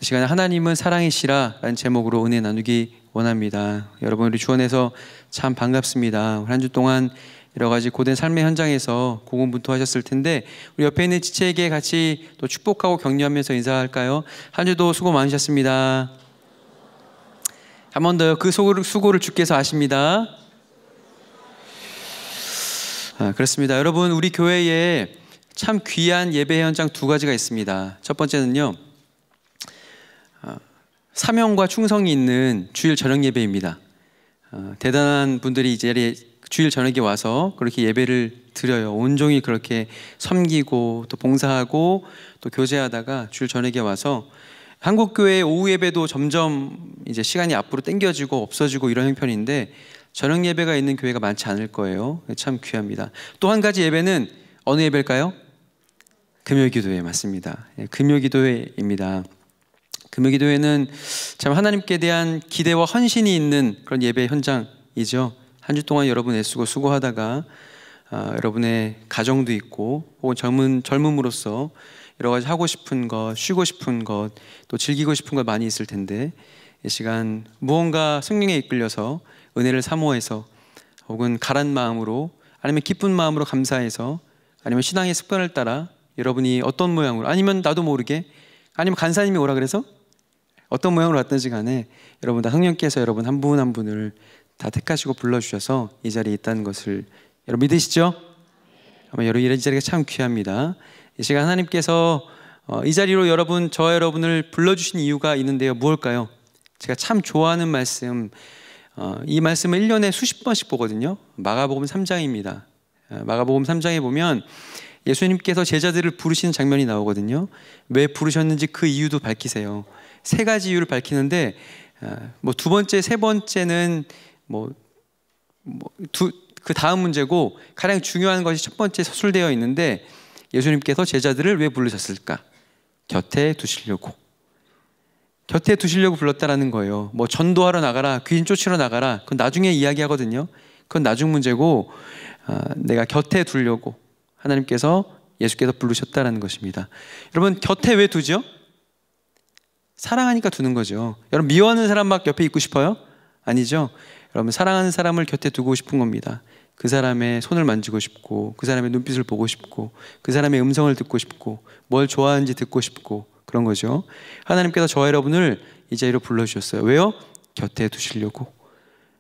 이 시간에 하나님은 사랑이시라 라는 제목으로 은혜 나누기 원합니다. 여러분, 우리 주원에서 참 반갑습니다. 한 주 동안 여러 가지 고된 삶의 현장에서 고군분투하셨을 텐데, 우리 옆에 있는 지체에게 같이 또 축복하고 격려하면서 인사할까요? 한 주도 수고 많으셨습니다. 한 번 더 그 수고를 주께서 아십니다. 그렇습니다. 여러분, 우리 교회에 참 귀한 예배 현장 두 가지가 있습니다. 첫 번째는요, 사명과 충성이 있는 주일 저녁 예배입니다. 대단한 분들이 이제 주일 저녁에 와서 그렇게 예배를 드려요. 온종일 그렇게 섬기고 또 봉사하고 또 교제하다가 주일 저녁에 와서, 한국교회 오후 예배도 점점 이제 시간이 앞으로 당겨지고 없어지고 이런 형편인데, 저녁 예배가 있는 교회가 많지 않을 거예요. 참 귀합니다. 또 한 가지 예배는 어느 예배일까요? 금요기도회. 맞습니다. 금요기도회입니다. 금요기도회는 참 하나님께 대한 기대와 헌신이 있는 그런 예배 현장이죠. 한 주 동안 여러분 애쓰고 수고하다가 여러분의 가정도 있고 혹은 젊음으로서 여러 가지 하고 싶은 것, 쉬고 싶은 것, 또 즐기고 싶은 것 많이 있을 텐데, 이 시간 무언가 성령에 이끌려서 은혜를 사모해서, 혹은 가란 마음으로, 아니면 기쁜 마음으로 감사해서, 아니면 신앙의 습관을 따라 여러분이 어떤 모양으로, 아니면 나도 모르게, 아니면 간사님이 오라 그래서 어떤 모양으로 왔든지 간에 여러분 다 성령께서 여러분 한 분 한 분을 다 택하시고 불러주셔서 이 자리에 있다는 것을 여러분 믿으시죠? 아마 여러분 이 자리가 참 귀합니다. 이 시간 하나님께서 이 자리로 저와 여러분을 불러주신 이유가 있는데요. 무엇일까요? 제가 참 좋아하는 말씀, 이 말씀을 1년에 수십 번씩 보거든요. 마가복음 3장입니다. 마가복음 3장에 보면 예수님께서 제자들을 부르시는 장면이 나오거든요. 왜 부르셨는지 그 이유도 밝히세요. 세 가지 이유를 밝히는데, 두 번째, 세 번째는 그 다음 문제고, 가장 중요한 것이 첫 번째 서술되어 있는데, 예수님께서 제자들을 왜 부르셨을까? 곁에 두시려고 불렀다라는 거예요. 전도하러 나가라, 귀신 쫓으러 나가라, 그건 나중에 이야기하거든요. 그건 나중 문제고, 내가 곁에 두려고 예수께서 부르셨다라는 것입니다. 여러분, 곁에 왜 두죠? 사랑하니까 두는 거죠. 여러분, 미워하는 사람 막 옆에 있고 싶어요? 아니죠. 여러분, 사랑하는 사람을 곁에 두고 싶은 겁니다. 그 사람의 손을 만지고 싶고, 그 사람의 눈빛을 보고 싶고, 그 사람의 음성을 듣고 싶고, 뭘 좋아하는지 듣고 싶고, 그런 거죠. 하나님께서 저와 여러분을 이 자리로 불러주셨어요. 왜요? 곁에 두시려고.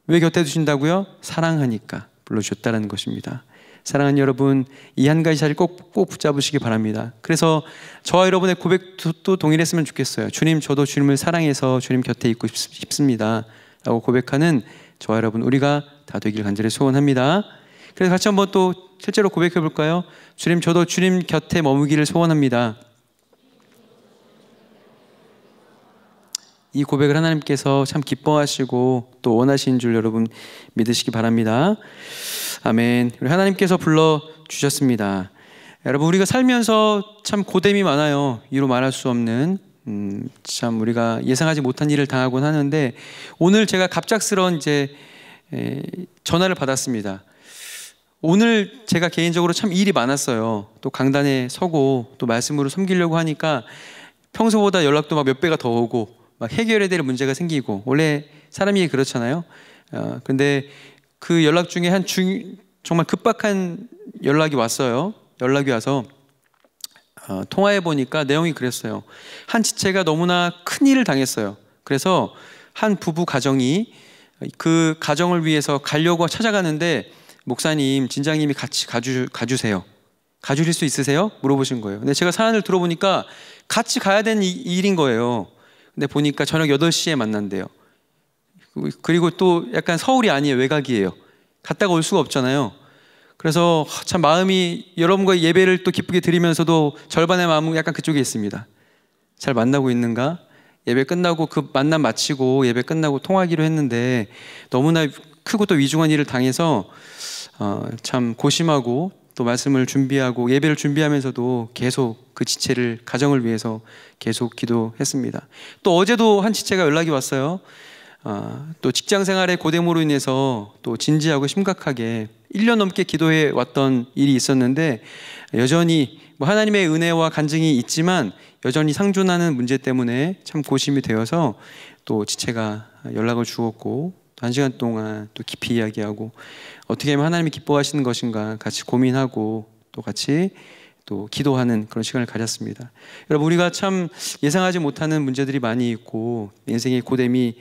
왜 곁에 두신다고요? 사랑하니까 불러주셨다는 것입니다. 사랑하는 여러분, 이 한 가지 자리를 꼭 붙잡으시기 바랍니다. 그래서 저와 여러분의 고백도 동일했으면 좋겠어요. 주님, 저도 주님을 사랑해서 주님 곁에 있고 싶습니다 라고 고백하는 저와 여러분, 우리가 다 되길 간절히 소원합니다. 그래서 같이 한번 또 실제로 고백해 볼까요? 주님, 저도 주님 곁에 머무기를 소원합니다. 이 고백을 하나님께서 참 기뻐하시고 또 원하시는 줄 여러분 믿으시기 바랍니다. 아멘. 우리 하나님께서 불러주셨습니다. 여러분, 우리가 살면서 참 고됨이 많아요. 이루 말할 수 없는 참 우리가 예상하지 못한 일을 당하곤 하는데, 오늘 제가 갑작스러운 전화를 받았습니다. 오늘 제가 개인적으로 참 일이 많았어요. 또 강단에 서고 또 말씀으로 섬기려고 하니까 평소보다 연락도 막 몇 배가 더 오고, 막 해결해야 될 문제가 생기고, 원래 사람이 그렇잖아요. 근데 그 연락 중에 정말 급박한 연락이 왔어요. 연락이 와서 통화해 보니까 내용이 그랬어요. 한 지체가 너무나 큰 일을 당했어요. 그래서 한 부부 가정이 그 가정을 위해서 가려고 찾아가는데, 목사님, 진장님이 같이 가주세요. 가주실 수 있으세요? 물어보신 거예요. 근데 제가 사안을 들어보니까 같이 가야 되는 일인 거예요. 근데 보니까 저녁 8시에 만난대요. 그리고 또 약간 서울이 아니에요. 외곽이에요. 갔다가 올 수가 없잖아요. 그래서 참 마음이, 여러분과 예배를 또 기쁘게 드리면서도 절반의 마음은 약간 그쪽에 있습니다. 잘 만나고 있는가? 예배 끝나고 그 만남 마치고 예배 끝나고 통화하기로 했는데 너무나 크고 또 위중한 일을 당해서 참 고심하고, 또 말씀을 준비하고 예배를 준비하면서도 계속 그 지체를, 가정을 위해서 계속 기도했습니다. 또 어제도 한 지체가 연락이 왔어요. 또 직장 생활의 고됨으로 인해서 또 진지하고 심각하게 1년 넘게 기도해 왔던 일이 있었는데, 여전히 뭐 하나님의 은혜와 간증이 있지만 여전히 상존하는 문제 때문에 참 고심이 되어서 또 지체가 연락을 주었고 또 1시간 동안 또 깊이 이야기하고 어떻게 하면 하나님이 기뻐하시는 것인가 같이 고민하고 또 같이 또 기도하는 그런 시간을 가졌습니다. 여러분, 우리가 참 예상하지 못하는 문제들이 많이 있고 인생의 고됨이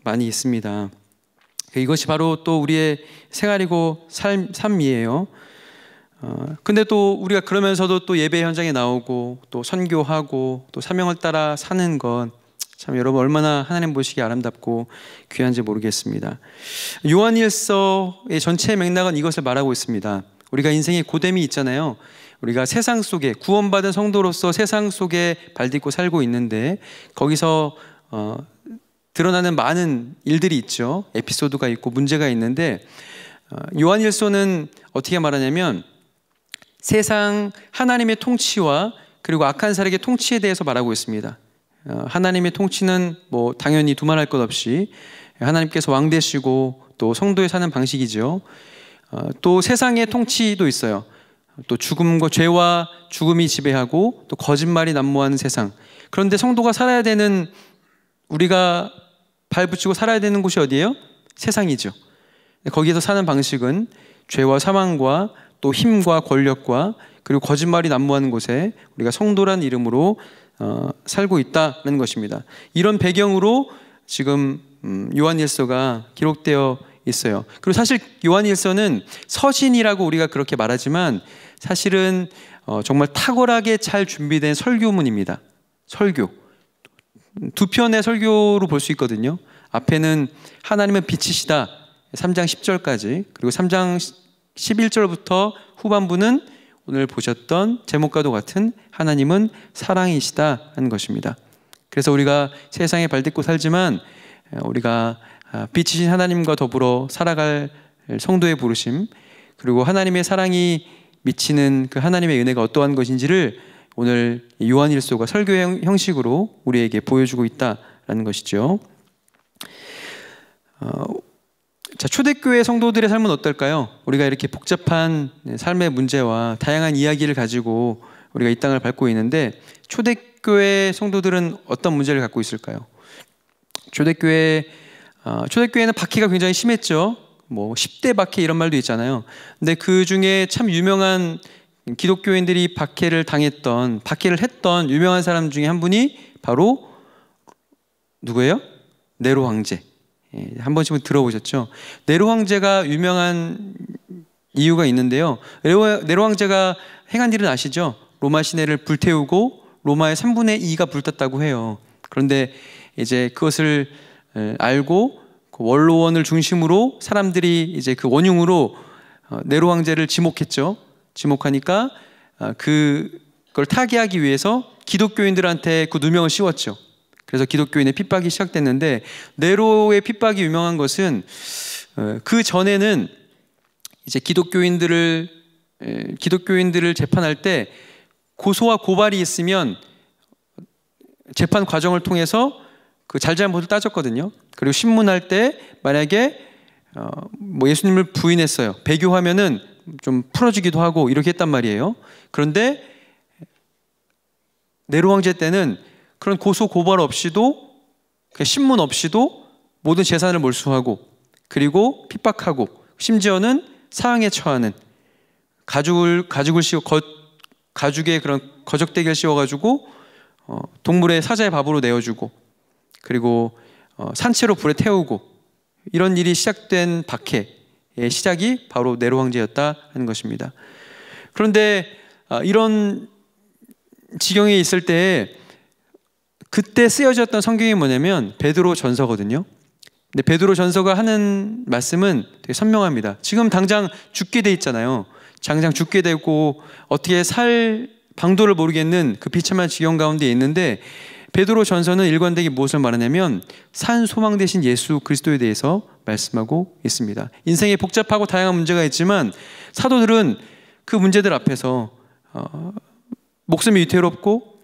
많이 있습니다. 이것이 바로 또 우리의 생활이고 삶이에요. 근데 또 우리가 그러면서도 또 예배 현장에 나오고 또 선교하고 또 사명을 따라 사는 것, 참 여러분 얼마나 하나님 보시기에 아름답고 귀한지 모르겠습니다. 요한일서의 전체 맥락은 이것을 말하고 있습니다. 우리가 인생에 고됨이 있잖아요. 우리가 세상 속에 구원받은 성도로서 세상 속에 발딛고 살고 있는데 거기서 드러나는 많은 일들이 있죠. 에피소드가 있고 문제가 있는데 요한일서는 어떻게 말하냐면 세상 하나님의 통치와 그리고 악한 사람의 통치에 대해서 말하고 있습니다. 하나님의 통치는 뭐 당연히 두말할 것 없이 하나님께서 왕 되시고 또 성도의 사는 방식이죠. 또 세상의 통치도 있어요. 또 죽음과 죄와 죽음이 지배하고 또 거짓말이 난무하는 세상. 그런데 성도가 살아야 되는, 우리가 발붙이고 살아야 되는 곳이 어디예요? 세상이죠. 거기에서 사는 방식은 죄와 사망과 또 힘과 권력과 그리고 거짓말이 난무하는 곳에 우리가 성도란 이름으로 살고 있다는 것입니다. 이런 배경으로 지금 요한일서가 기록되어 있어요. 그리고 사실 요한일서는 서신이라고 우리가 그렇게 말하지만 사실은 정말 탁월하게 잘 준비된 설교문입니다. 설교. 두 편의 설교로 볼 수 있거든요. 앞에는 하나님은 빛이시다 3장 10절까지, 그리고 3장 11절부터 후반부는 오늘 보셨던 제목과도 같은 하나님은 사랑이시다 하는 것입니다. 그래서 우리가 세상에 발딛고 살지만 우리가 빛이신 하나님과 더불어 살아갈 성도의 부르심, 그리고 하나님의 사랑이 미치는 그 하나님의 은혜가 어떠한 것인지를 오늘 요한일서가 설교 형식으로 우리에게 보여주고 있다라는 것이죠. 자, 초대교회 성도들의 삶은 어떨까요? 우리가 이렇게 복잡한 삶의 문제와 다양한 이야기를 가지고 우리가 이 땅을 밟고 있는데 초대교회 성도들은 어떤 문제를 갖고 있을까요? 초대교회는 박해가 굉장히 심했죠. 뭐 10대 박해 이런 말도 있잖아요. 근데 그 중에 참 유명한 기독교인들이 박해를 했던 유명한 사람 중에 한 분이 바로 누구예요? 네로 황제. 한 번씩은 들어보셨죠? 네로 황제가 유명한 이유가 있는데요. 네로 황제가 행한 일은 아시죠? 로마 시내를 불태우고 로마의 3분의 2가 불탔다고 해요. 그런데 이제 그것을 알고 그 원로원을 중심으로 사람들이 이제 그 원흉으로 네로 황제를 지목했죠. 지목하니까 그걸 타개하기 위해서 기독교인들한테 그 누명을 씌웠죠. 그래서 기독교인의 핍박이 시작됐는데, 네로의 핍박이 유명한 것은 그 전에는 이제 기독교인들을 재판할 때 고소와 고발이 있으면 재판 과정을 통해서 그 잘잘못을 따졌거든요. 그리고 신문할 때 만약에 뭐 예수님을 부인했어요. 배교하면은 좀 풀어주기도 하고 이렇게 했단 말이에요. 그런데 네로 황제 때는 그런 고소 고발 없이도, 신문 없이도 모든 재산을 몰수하고 그리고 핍박하고 심지어는 사형에 처하는, 가죽의 그런 거적대기를 씌워가지고 동물의 사자의 밥으로 내어주고 그리고 산채로 불에 태우고, 이런 일이 시작된 박해의 시작이 바로 네로 황제였다 하는 것입니다. 그런데 이런 지경에 있을 때 그때 쓰여졌던 성경이 뭐냐면 베드로 전서거든요. 근데 베드로 전서가 하는 말씀은 되게 선명합니다. 지금 당장 죽게 돼 있잖아요. 당장 죽게 되고 어떻게 살 방도를 모르겠는 그 비참한 지경 가운데 있는데, 베드로 전서는 일관되게 무엇을 말하냐면 산 소망 되신 예수 그리스도에 대해서 말씀하고 있습니다. 인생에 복잡하고 다양한 문제가 있지만 사도들은 그 문제들 앞에서 목숨이 위태롭고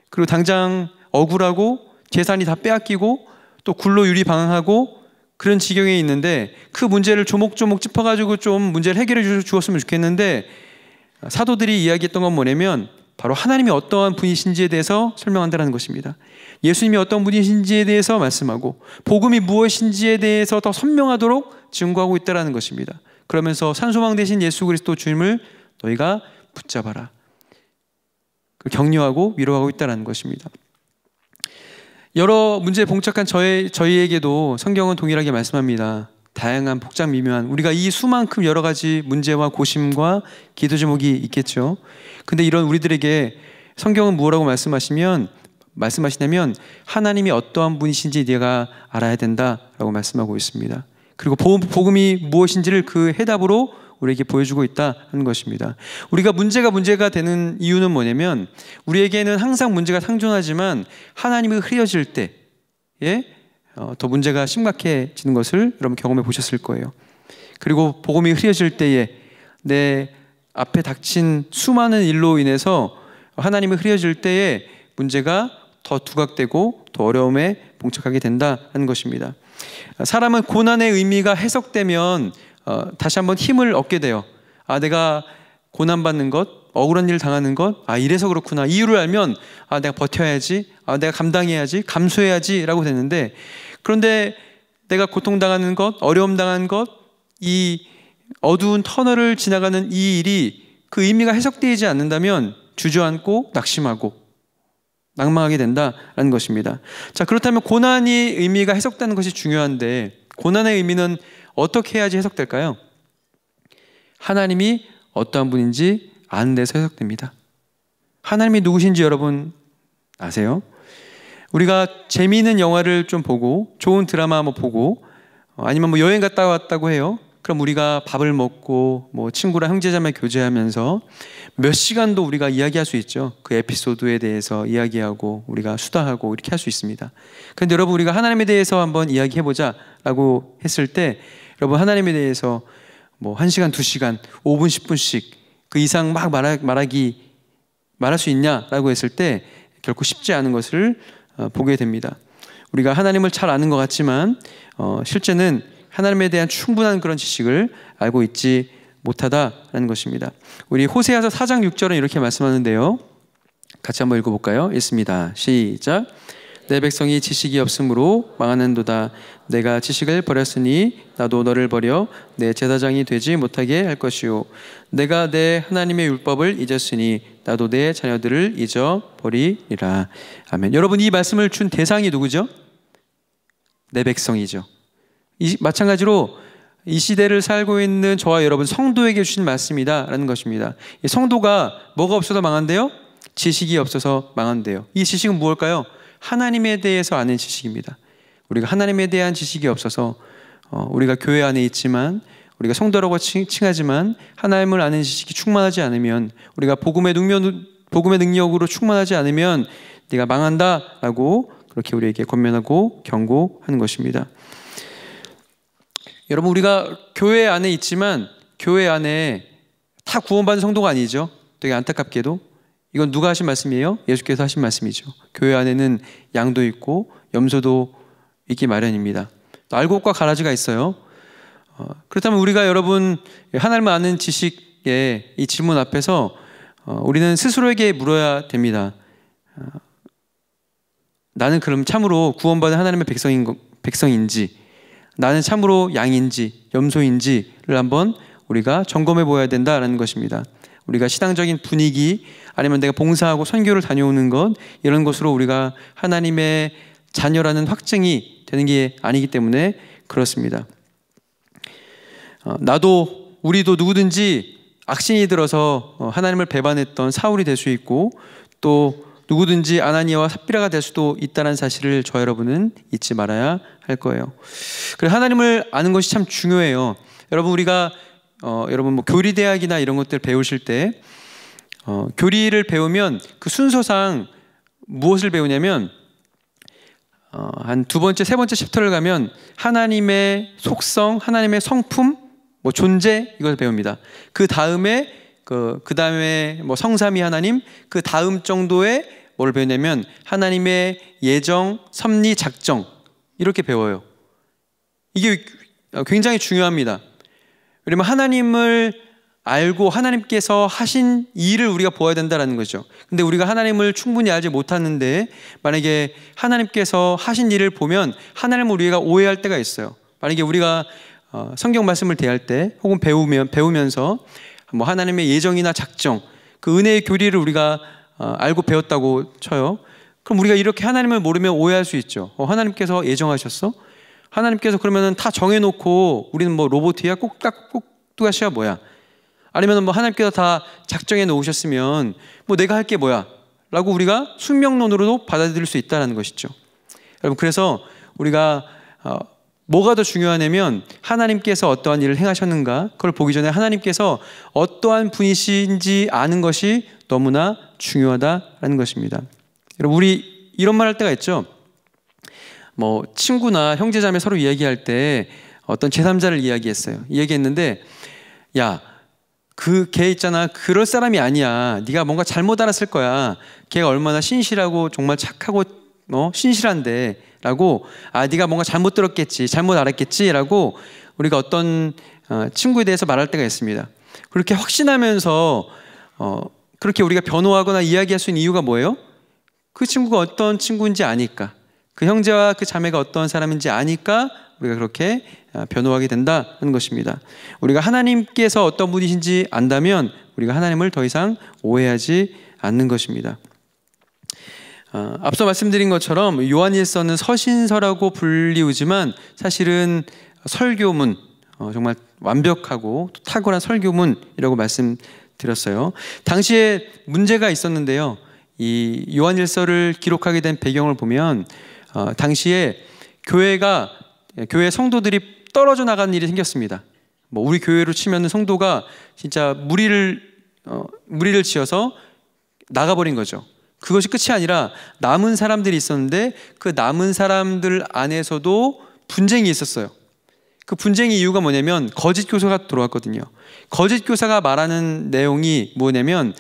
그리고 당장 억울하고 재산이 다 빼앗기고 또 굴로 유리방황하고 그런 지경에 있는데, 그 문제를 조목조목 짚어가지고 좀 문제를 해결해 주었으면 좋겠는데, 사도들이 이야기했던 건 뭐냐면 바로 하나님이 어떠한 분이신지에 대해서 설명한다는 것입니다. 예수님이 어떤 분이신지에 대해서 말씀하고 복음이 무엇인지에 대해서 더 선명하도록 증거하고 있다는 것입니다. 그러면서 산소망 되신 예수 그리스도 주님을 너희가 붙잡아라, 격려하고 위로하고 있다는 것입니다. 여러 문제에 봉착한 저희에게도 성경은 동일하게 말씀합니다. 다양한 복잡 미묘한 우리가 이 수만큼 여러 가지 문제와 고심과 기도 제목이 있겠죠. 근데 이런 우리들에게 성경은 뭐라고 말씀하시냐면 하나님이 어떠한 분이신지 네가 알아야 된다라고 말씀하고 있습니다. 그리고 복음이 무엇인지를 그 해답으로 우리에게 보여주고 있다는 것입니다. 우리가 문제가 되는 이유는 뭐냐면 우리에게는 항상 문제가 상존하지만 하나님이 흐려질 때에 더 문제가 심각해지는 것을 여러분 경험해 보셨을 거예요. 그리고 복음이 흐려질 때에 내 앞에 닥친 수많은 일로 인해서 하나님이 흐려질 때에 문제가 더 두각되고 더 어려움에 봉착하게 된다는 것입니다. 사람은 고난의 의미가 해석되면 다시 한번 힘을 얻게 돼요. 내가 고난받는 것, 억울한 일 당하는 것, 이래서 그렇구나. 이유를 알면 내가 버텨야지, 내가 감당해야지, 감수해야지 라고 되는데, 그런데 내가 고통당하는 것, 어려움 당하는 것, 이 어두운 터널을 지나가는 이 일이 그 의미가 해석되지 않는다면 주저앉고 낙심하고 낭망하게 된다는 것입니다. 자, 그렇다면 고난의 의미가 해석되는 것이 중요한데 고난의 의미는 어떻게 해야지 해석될까요? 하나님이 어떠한 분인지 아는 데서 해석됩니다. 하나님이 누구신지 여러분 아세요? 우리가 재미있는 영화를 좀 보고 좋은 드라마 한번 보고 아니면 여행 갔다 왔다고 해요. 그럼 우리가 밥을 먹고 친구랑 형제자매 교제하면서 몇 시간도 우리가 이야기할 수 있죠. 그 에피소드에 대해서 이야기하고 우리가 수다하고 이렇게 할 수 있습니다. 그런데 여러분 우리가 하나님에 대해서 한번 이야기해보자 라고 했을 때 여러분 하나님에 대해서 1시간, 2시간, 5분, 10분씩 그 이상 막 말할 수 있냐라고 했을 때 결코 쉽지 않은 것을 보게 됩니다. 우리가 하나님을 잘 아는 것 같지만 실제는 하나님에 대한 충분한 그런 지식을 알고 있지 못하다라는 것입니다. 우리 호세아서 4장 6절은 이렇게 말씀하는데요. 같이 한번 읽어볼까요? 읽습니다. 시작. 내 백성이 지식이 없으므로 망하는도다. 내가 지식을 버렸으니 나도 너를 버려 내 제사장이 되지 못하게 할 것이요. 내가 내 하나님의 율법을 잊었으니 나도 내 자녀들을 잊어버리리라. 아멘. 여러분 이 말씀을 준 대상이 누구죠? 내 백성이죠. 마찬가지로 이 시대를 살고 있는 저와 여러분 성도에게 주신 말씀이다 라는 것입니다. 이 성도가 뭐가 없어서 망한대요? 지식이 없어서 망한대요. 이 지식은 무엇일까요? 하나님에 대해서 아는 지식입니다. 우리가 하나님에 대한 지식이 없어서 우리가 교회 안에 있지만 우리가 성도라고 칭하지만 하나님을 아는 지식이 충만하지 않으면 우리가 복음의 능력으로 충만하지 않으면 네가 망한다라고 그렇게 우리에게 권면하고 경고하는 것입니다. 여러분 우리가 교회 안에 있지만 교회 안에 다 구원받은 성도가 아니죠. 되게 안타깝게도 이건 누가 하신 말씀이에요? 예수께서 하신 말씀이죠. 교회 안에는 양도 있고 염소도 있기 마련입니다. 또 알곡과 가라지가 있어요. 그렇다면 우리가 여러분 하나님을 아는 지식의 이 질문 앞에서 우리는 스스로에게 물어야 됩니다. 나는 그럼 참으로 구원받은 하나님의 백성인지 나는 참으로 양인지 염소인지를 한번 우리가 점검해 보아야 된다라는 것입니다. 우리가 신앙적인 분위기 아니면 내가 봉사하고 선교를 다녀오는 것 이런 것으로 우리가 하나님의 자녀라는 확증이 되는 게 아니기 때문에 그렇습니다. 우리도 누구든지 악신이 들어서 하나님을 배반했던 사울이 될 수 있고 또 누구든지 아나니아와 삽비라가 될 수도 있다는 사실을 저 여러분은 잊지 말아야 할 거예요. 그래서 하나님을 아는 것이 참 중요해요. 여러분 우리가 여러분 교리대학이나 이런 것들 배우실 때 교리를 배우면 그 순서상 무엇을 배우냐면 한 두 번째, 세 번째 챕터를 가면 하나님의 속성, 하나님의 성품, 존재 이것을 배웁니다. 그 다음에 성삼위 하나님, 그 다음 정도에 뭘 배우냐면 하나님의 예정, 섭리, 작정 이렇게 배워요. 이게 굉장히 중요합니다. 왜냐면 하나님을 알고 하나님께서 하신 일을 우리가 보아야 된다는 거죠. 근데 우리가 하나님을 충분히 알지 못하는데 만약에 하나님께서 하신 일을 보면 하나님을 우리가 오해할 때가 있어요. 만약에 우리가 성경 말씀을 대할 때 혹은 배우면서 뭐 하나님의 예정이나 작정, 그 은혜의 교리를 우리가 알고 배웠다고 쳐요. 그럼 우리가 이렇게 하나님을 모르면 오해할 수 있죠. 하나님께서 예정하셨어? 하나님께서 그러면은 다 정해놓고 우리는 뭐 로봇이야? 꼭두가시야 뭐야? 아니면 뭐 하나님께서 다 작정해 놓으셨으면 뭐 내가 할 게 뭐야? 라고 우리가 숙명론으로도 받아들일 수 있다는 것이죠. 여러분, 그래서 우리가 뭐가 더 중요하냐면 하나님께서 어떠한 일을 행하셨는가, 그걸 보기 전에 하나님께서 어떠한 분이신지 아는 것이 너무나 중요하다라는 것입니다. 여러분, 우리 이런 말 할 때가 있죠. 뭐 친구나 형제자매 서로 이야기할 때 어떤 제3자를 이야기했어요. 이야기했는데, 야, 걔 있잖아, 그럴 사람이 아니야. 네가 뭔가 잘못 알았을 거야. 걔가 얼마나 신실하고 정말 착하고 신실한데 라고, 네가 뭔가 잘못 들었겠지, 잘못 알았겠지 라고 우리가 어떤 친구에 대해서 말할 때가 있습니다. 그렇게 확신하면서 그렇게 우리가 변호하거나 이야기할 수 있는 이유가 뭐예요? 그 친구가 어떤 친구인지 아니까, 그 형제와 그 자매가 어떤 사람인지 아니까 우리가 그렇게 변호하게 된다는 것입니다. 우리가 하나님께서 어떤 분이신지 안다면 우리가 하나님을 더 이상 오해하지 않는 것입니다. 앞서 말씀드린 것처럼 요한일서는 서신서라고 불리우지만 사실은 설교문, 정말 완벽하고 탁월한 설교문이라고 말씀드렸어요. 당시에 문제가 있었는데요. 이 요한일서를 기록하게 된 배경을 보면 당시에 교회 성도들이 떨어져 나가는 일이 생겼습니다. 뭐 우리 교회로 치면 성도가 진짜 무리를 지어서 나가버린 거죠. 그것이 끝이 아니라 남은 사람들이 있었는데 그 남은 사람들 안에서도 분쟁이 있었어요. 그 분쟁의 이유가 뭐냐면 거짓 교사가 들어왔거든요. 거짓 교사가 말하는 내용이 뭐냐면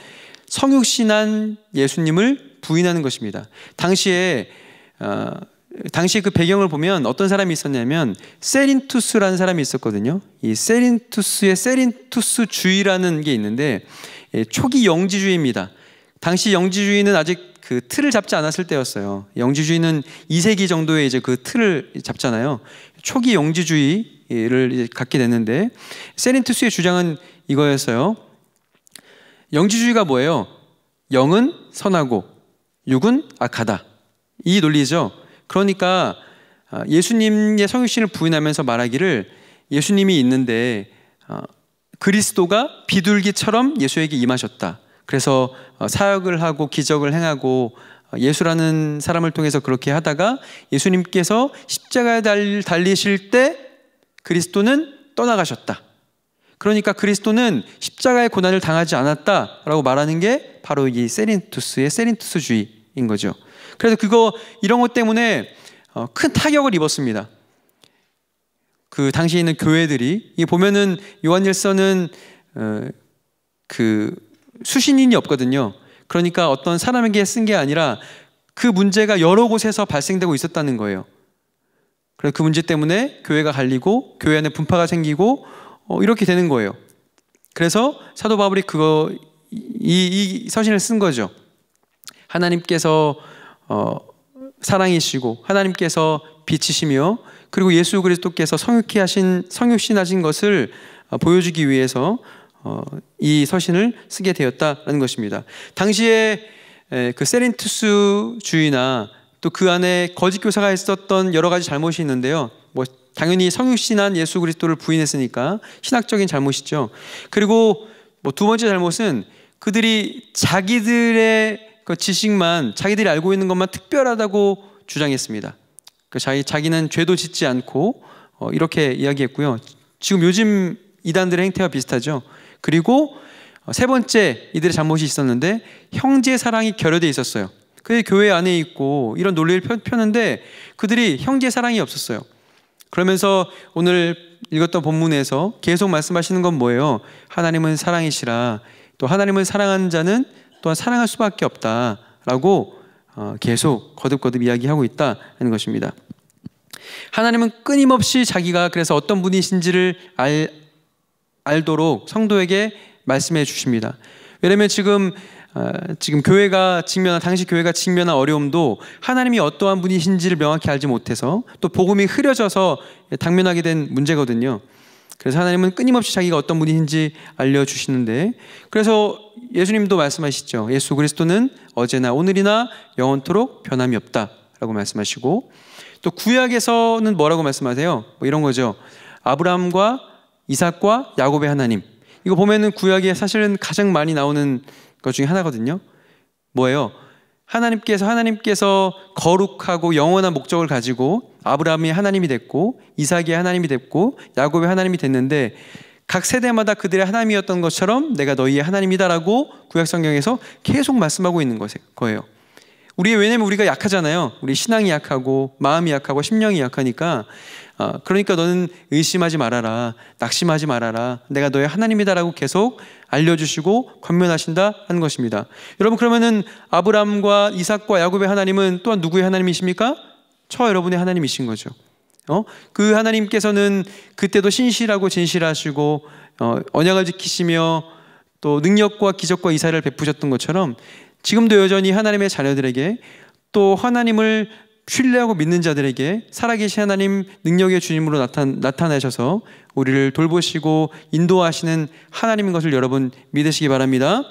성육신한 예수님을 부인하는 것입니다. 당시에 그 배경을 보면 어떤 사람이 있었냐면 세린투스라는 사람이 있었거든요. 이 세린투스의 세린투스주의라는 게 있는데 초기 영지주의입니다. 당시 영지주의는 아직 그 틀을 잡지 않았을 때였어요. 영지주의는 2세기 정도에 이제 그 틀을 잡잖아요. 초기 영지주의를 이제 갖게 됐는데 세린투스의 주장은 이거였어요. 영지주의가 뭐예요? 영은 선하고 육은 악하다. 이 논리죠. 그러니까 예수님의 성육신을 부인하면서 말하기를 예수님이 있는데 그리스도가 비둘기처럼 예수에게 임하셨다. 그래서 사역을 하고 기적을 행하고 예수라는 사람을 통해서 그렇게 하다가 예수님께서 십자가에 달리실 때 그리스도는 떠나가셨다. 그러니까 그리스도는 십자가의 고난을 당하지 않았다라고 말하는 게 바로 이 세린투스의 세린투스주의인 거죠. 그래서 이런 것 때문에 큰 타격을 입었습니다. 그 당시에 있는 교회들이, 이 보면은 요한일서는 그 수신인이 없거든요. 그러니까 어떤 사람에게 쓴 게 아니라 그 문제가 여러 곳에서 발생되고 있었다는 거예요. 그래서 그 문제 때문에 교회가 갈리고 교회 안에 분파가 생기고 이렇게 되는 거예요. 그래서 사도 바울이 이 서신을 쓴 거죠. 하나님께서 사랑이시고 하나님께서 빛이시며 그리고 예수 그리스도께서 성육신하신 것을 보여주기 위해서 이 서신을 쓰게 되었다는 것입니다. 당시에 그 세린투스주의나 또 그 안에 거짓 교사가 있었던 여러 가지 잘못이 있는데요. 뭐 당연히 성육신한 예수 그리스도를 부인했으니까 신학적인 잘못이죠. 그리고 뭐 두 번째 잘못은 그들이 자기들의 그 지식만, 자기들이 알고 있는 것만 특별하다고 주장했습니다. 자기는 죄도 짓지 않고 이렇게 이야기했고요. 지금 요즘 이단들의 행태와 비슷하죠. 그리고 세 번째 이들의 잘못이 있었는데 형제 사랑이 결여되어 있었어요. 그게 교회 안에 있고 이런 논리를 펴는데 그들이 형제 사랑이 없었어요. 그러면서 오늘 읽었던 본문에서 계속 말씀하시는 건 뭐예요? 하나님은 사랑이시라. 또 하나님을 사랑하는 자는 또한 사랑할 수밖에 없다라고 계속 거듭거듭 이야기하고 있다는 것입니다. 하나님은 끊임없이 자기가 그래서 어떤 분이신지를 알도록 성도에게 말씀해 주십니다. 왜냐하면 지금 교회가 당시 교회가 직면한 어려움도 하나님이 어떠한 분이신지를 명확히 알지 못해서 또 복음이 흐려져서 당면하게 된 문제거든요. 그래서 하나님은 끊임없이 자기가 어떤 분이신지 알려주시는데, 그래서 예수님도 말씀하시죠. 예수 그리스도는 어제나 오늘이나 영원토록 변함이 없다라고 말씀하시고, 또 구약에서는 뭐라고 말씀하세요? 뭐 이런 거죠. 아브라함과 이삭과 야곱의 하나님. 이거 보면은 구약에 사실은 가장 많이 나오는 것 중에 하나거든요. 뭐예요? 하나님께서 거룩하고 영원한 목적을 가지고 아브라함이 하나님이 됐고 이삭이 하나님이 됐고 야곱의 하나님이 됐는데, 각 세대마다 그들의 하나님이었던 것처럼 내가 너희의 하나님이다라고 구약 성경에서 계속 말씀하고 있는 거예요. 왜냐면 우리가 약하잖아요. 우리 신앙이 약하고 마음이 약하고 심령이 약하니까, 그러니까 너는 의심하지 말아라, 낙심하지 말아라, 내가 너의 하나님이다라고 계속 알려주시고 권면하신다 하는 것입니다. 여러분, 그러면은 아브라함과 이삭과 야곱의 하나님은 또한 누구의 하나님이십니까? 저와 여러분의 하나님이신 거죠. 그 하나님께서는 그때도 신실하고 진실하시고 언약을 지키시며 또 능력과 기적과 이사를 베푸셨던 것처럼 지금도 여전히 하나님의 자녀들에게, 또 하나님을 신뢰하고 믿는 자들에게 살아계신 하나님, 능력의 주님으로 나타나셔서 우리를 돌보시고 인도하시는 하나님인 것을 여러분 믿으시기 바랍니다.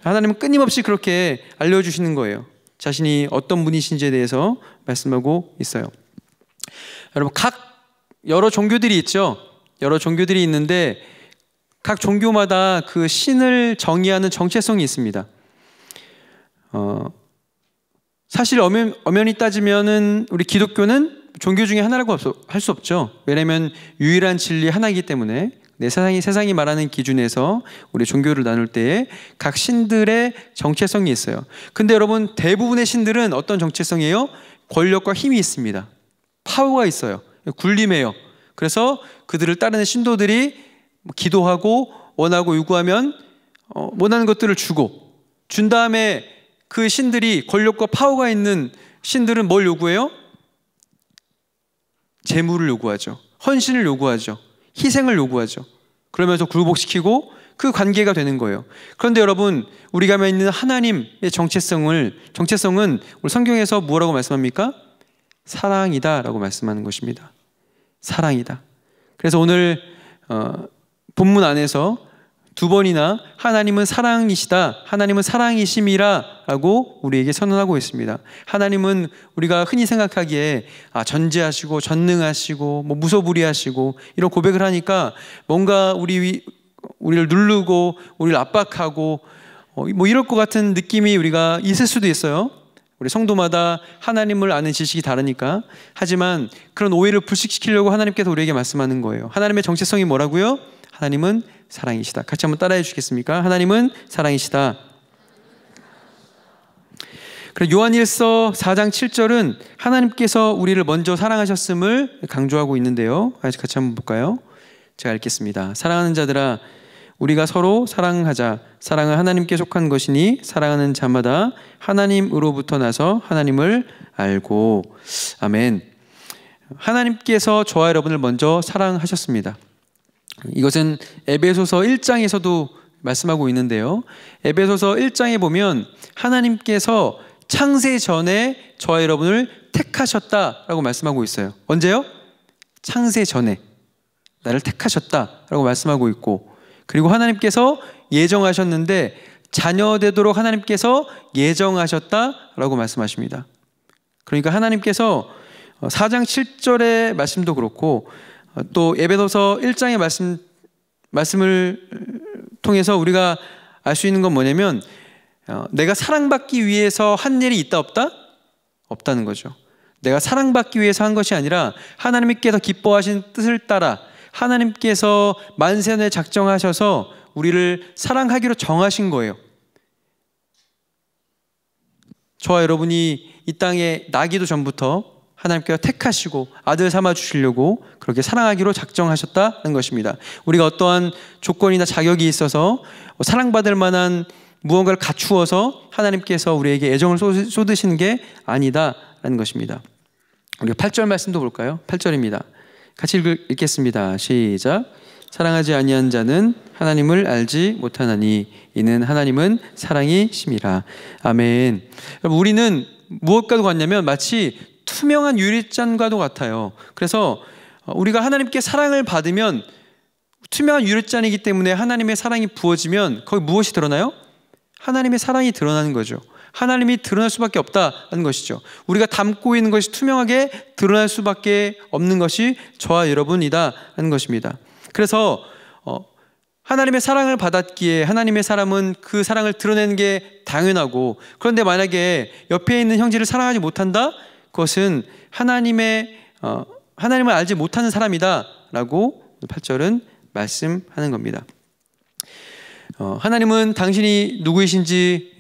하나님은 끊임없이 그렇게 알려주시는 거예요. 자신이 어떤 분이신지에 대해서 말씀하고 있어요. 여러분, 여러 종교들이 있죠. 여러 종교들이 있는데 각 종교마다 그 신을 정의하는 정체성이 있습니다. 사실 엄연히 따지면은 우리 기독교는 종교 중에 하나라고 할 수 없죠. 왜냐하면 유일한 진리 하나이기 때문에 세상이 말하는 기준에서 우리 종교를 나눌 때에 각 신들의 정체성이 있어요. 근데 여러분, 대부분의 신들은 어떤 정체성이에요? 권력과 힘이 있습니다. 파워가 있어요. 군림해요. 그래서 그들을 따르는 신도들이 기도하고 원하고 요구하면 원하는 것들을 준 다음에 그 신들이, 권력과 파워가 있는 신들은 뭘 요구해요? 재물을 요구하죠. 헌신을 요구하죠. 희생을 요구하죠. 그러면서 굴복시키고 그 관계가 되는 거예요. 그런데 여러분, 우리가 믿는 하나님의 정체성은 우리 성경에서 뭐라고 말씀합니까? 사랑이다 라고 말씀하는 것입니다. 사랑이다. 그래서 오늘 본문 안에서 두 번이나 하나님은 사랑이시다, 하나님은 사랑이심이라 라고 우리에게 선언하고 있습니다. 하나님은 우리가 흔히 생각하기에 전지하시고 전능하시고 무소불위하시고 이런 고백을 하니까 뭔가 우리를 누르고 우리를 압박하고 이럴 것 같은 느낌이 우리가 있을 수도 있어요. 우리 성도마다 하나님을 아는 지식이 다르니까. 하지만 그런 오해를 불식시키려고 하나님께서 우리에게 말씀하는 거예요. 하나님의 정체성이 뭐라고요? 하나님은 사랑이시다. 같이 한번 따라해 주시겠습니까? 하나님은 사랑이시다. 그리고 요한일서 4장 7절은 하나님께서 우리를 먼저 사랑하셨음을 강조하고 있는데요. 같이 한번 볼까요? 제가 읽겠습니다. 사랑하는 자들아, 우리가 서로 사랑하자. 사랑은 하나님께 속한 것이니 사랑하는 자마다 하나님으로부터 나서 하나님을 알고. 아멘. 하나님께서 저와 여러분을 먼저 사랑하셨습니다. 이것은 에베소서 1장에서도 말씀하고 있는데요. 에베소서 1장에 보면 하나님께서 창세 전에 저와 여러분을 택하셨다라고 말씀하고 있어요. 언제요? 창세 전에 나를 택하셨다라고 말씀하고 있고, 그리고 하나님께서 예정하셨는데 자녀 되도록 하나님께서 예정하셨다라고 말씀하십니다. 그러니까 하나님께서 4장 7절의 말씀도 그렇고 또 에베소서 1장의 말씀을 통해서 우리가 알 수 있는 건 뭐냐면, 내가 사랑받기 위해서 한 일이 있다 없다? 없다는 거죠. 내가 사랑받기 위해서 한 것이 아니라 하나님께서 기뻐하신 뜻을 따라 하나님께서 만세전에 작정하셔서 우리를 사랑하기로 정하신 거예요. 저와 여러분이 이 땅에 나기도 전부터 하나님께서 택하시고 아들 삼아 주시려고 그렇게 사랑하기로 작정하셨다는 것입니다. 우리가 어떠한 조건이나 자격이 있어서 사랑받을 만한 무언가를 갖추어서 하나님께서 우리에게 애정을 쏟으시는 게 아니다라는 것입니다. 우리가 8절 말씀도 볼까요? 8절입니다. 같이 읽겠습니다. 시작. 사랑하지 아니한 자는 하나님을 알지 못하나니 이는 하나님은 사랑이심이라. 아멘. 여러분, 우리는 무엇과도 같냐면 마치 투명한 유리잔과도 같아요. 그래서 우리가 하나님께 사랑을 받으면 투명한 유리잔이기 때문에 하나님의 사랑이 부어지면 거기 무엇이 드러나요? 하나님의 사랑이 드러나는 거죠. 하나님이 드러날 수밖에 없다는 것이죠. 우리가 담고 있는 것이 투명하게 드러날 수밖에 없는 것이 저와 여러분이다라는 것입니다. 그래서 하나님의 사랑을 받았기에 하나님의 사람은 그 사랑을 드러내는 게 당연하고, 그런데 만약에 옆에 있는 형제를 사랑하지 못한다? 그것은 하나님을 알지 못하는 사람이다라고 8절은 말씀하는 겁니다. 하나님은 당신이 누구이신지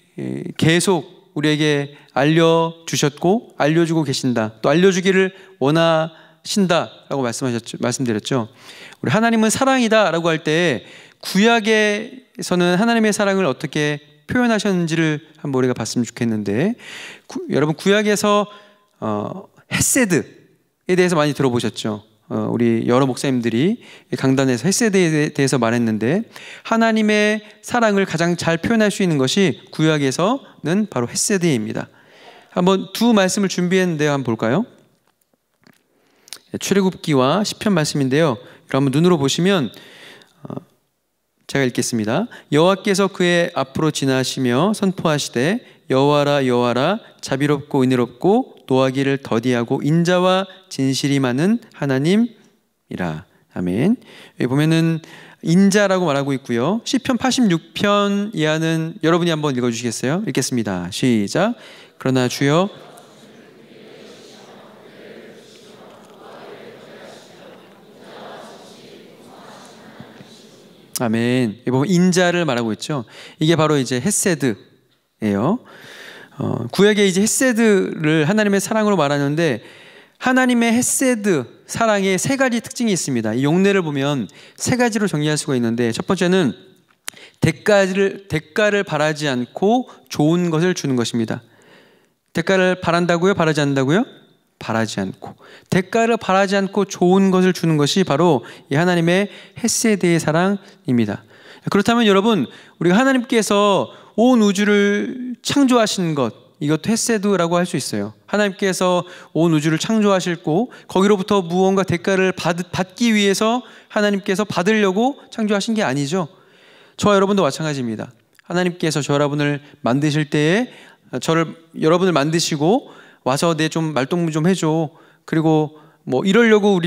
계속 우리에게 알려주셨고 알려주고 계신다. 또 알려주기를 원하신다라고 말씀드렸죠. 우리 하나님은 사랑이다라고 할 때 구약에서는 하나님의 사랑을 어떻게 표현하셨는지를 한번 우리가 봤으면 좋겠는데, 여러분 구약에서 헤세드에 대해서 많이 들어보셨죠? 우리 여러 목사님들이 강단에서 헤세드에 대해서 말했는데, 하나님의 사랑을 가장 잘 표현할 수 있는 것이 구약에서는 바로 헤세드입니다. 한번 두 말씀을 준비했는데요, 한번 볼까요? 출애굽기와 시편 말씀인데요, 여러분 눈으로 보시면 제가 읽겠습니다. 여호와께서 그의 앞으로 지나시며 선포하시되 여호와라 여호와라 자비롭고 은혜롭고 노하기를 더디하고 인자와 진실이 많은 하나님이라. 아멘. 여기 보면은 인자라고 말하고 있고요. 시편 86편 이하는 여러분이 한번 읽어주시겠어요? 읽겠습니다. 시작. 그러나 주여 아멘. 여기 보면 인자를 말하고 있죠. 이게 바로 이제 헤세드예요. 구약에 이제 헤세드를 하나님의 사랑으로 말하는데, 하나님의 헤세드 사랑에 세 가지 특징이 있습니다. 이 용례를 보면 세 가지로 정리할 수가 있는데, 첫 번째는 대가를 바라지 않고 좋은 것을 주는 것입니다. 대가를 바란다고요? 바라지 않는다고요? 바라지 않고. 대가를 바라지 않고 좋은 것을 주는 것이 바로 이 하나님의 헤세드의 사랑입니다. 그렇다면 여러분, 우리가 하나님께서 온 우주를 창조하신 것, 이것도 헤세드라고 할 수 있어요. 하나님께서 온 우주를 창조하셨고 거기로부터 무언가 대가를 받기 위해서 하나님께서 받으려고 창조하신 게 아니죠. 저와 여러분도 마찬가지입니다. 하나님께서 저 여러분을 만드실 때에 여러분을 만드시고 와서 내 좀 말동무 좀 해줘. 그리고 뭐 이러려고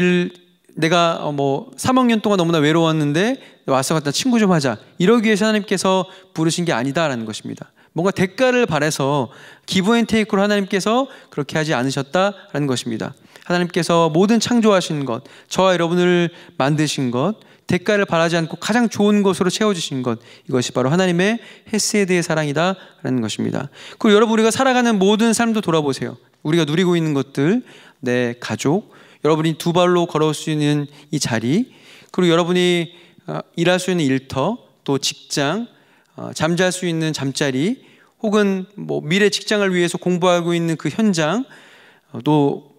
내가 3억 년 동안 너무나 외로웠는데 와서 갖다 친구 좀 하자. 이러기 위해서 하나님께서 부르신 게 아니다라는 것입니다. 뭔가 대가를 바라서 기브 앤 테이크로 하나님께서 그렇게 하지 않으셨다라는 것입니다. 하나님께서 모든 창조하신 것, 저와 여러분을 만드신 것, 대가를 바라지 않고 가장 좋은 것으로 채워주신 것, 이것이 바로 하나님의 헤세드의 사랑이다라는 것입니다. 그리고 여러분, 우리가 살아가는 모든 삶도 돌아보세요. 우리가 누리고 있는 것들, 내 가족, 여러분이 두 발로 걸어올 수 있는 이 자리, 그리고 여러분이 일할 수 있는 일터, 또 직장, 잠잘 수 있는 잠자리, 혹은 미래 직장을 위해서 공부하고 있는 그 현장, 또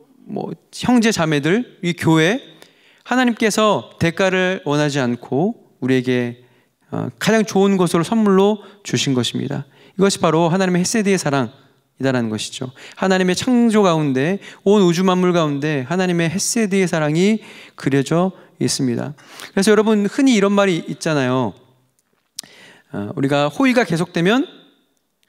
형제 자매들, 이 교회, 하나님께서 대가를 원하지 않고 우리에게 가장 좋은 것으로 선물로 주신 것입니다. 이것이 바로 하나님의 헤세드의 사랑이다라는 것이죠. 하나님의 창조 가운데, 온 우주 만물 가운데 하나님의 헤세드의 사랑이 그려져 있습니다. 그래서 여러분, 흔히 이런 말이 있잖아요. 우리가 호의가 계속되면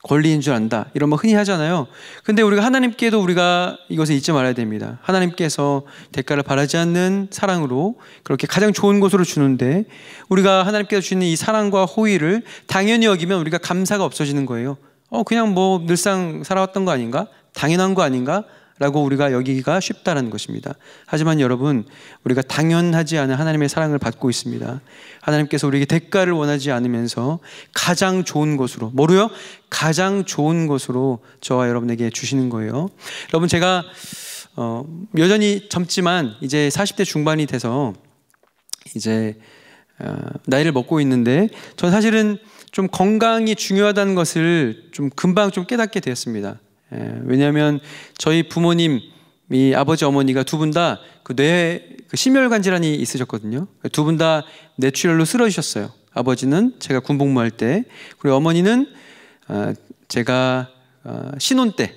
권리인 줄 안다, 이런 말 흔히 하잖아요. 근데 우리가 하나님께도 우리가 이것을 잊지 말아야 됩니다. 하나님께서 대가를 바라지 않는 사랑으로 그렇게 가장 좋은 것으로 주는데, 우리가 하나님께서 주시는 이 사랑과 호의를 당연히 여기면 우리가 감사가 없어지는 거예요. 그냥 늘상 살아왔던 거 아닌가? 당연한 거 아닌가? 라고 우리가 여기기가 쉽다는 것입니다. 하지만 여러분, 우리가 당연하지 않은 하나님의 사랑을 받고 있습니다. 하나님께서 우리에게 대가를 원하지 않으면서 가장 좋은 것으로, 뭐로요? 가장 좋은 것으로 저와 여러분에게 주시는 거예요. 여러분, 제가 여전히 젊지만 이제 40대 중반이 돼서 이제 나이를 먹고 있는데, 전 사실은 좀 건강이 중요하다는 것을 금방 깨닫게 되었습니다. 왜냐하면 저희 부모님, 아버지 어머니가 두 분 다 그 심혈관 질환이 있으셨거든요. 두 분 다 뇌출혈로 쓰러지셨어요. 아버지는 제가 군복무할 때, 그리고 어머니는 제가 신혼 때,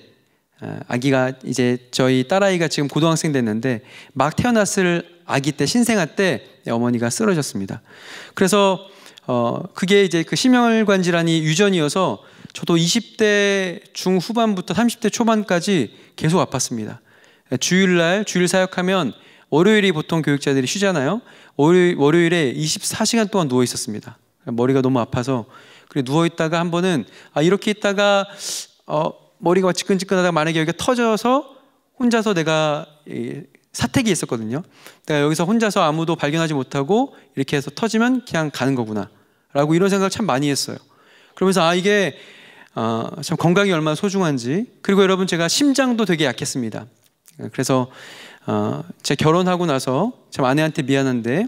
아기가 이제 저희 딸아이가 지금 고등학생 됐는데 막 태어났을 아기 때, 신생아 때 어머니가 쓰러졌습니다. 그래서 그게 이제 그 심혈관 질환이 유전이어서 저도 20대 중후반부터 30대 초반까지 계속 아팠습니다. 주일 사역하면 월요일이 보통 교육자들이 쉬잖아요. 월요일에 24시간 동안 누워 있었습니다. 머리가 너무 아파서. 그래 누워 있다가 한 번은 이렇게 있다가 머리가 지끈지끈하다가 만약에 여기가 터져서 혼자서 내가 사택이 있었거든요. 내가 여기서 혼자서 아무도 발견하지 못하고 이렇게 해서 터지면 그냥 가는 거구나 라고 이런 생각을 참 많이 했어요. 그러면서 이게 참 건강이 얼마나 소중한지. 그리고 여러분, 제가 심장도 되게 약했습니다. 그래서 제가 결혼하고 나서 참 아내한테 미안한데,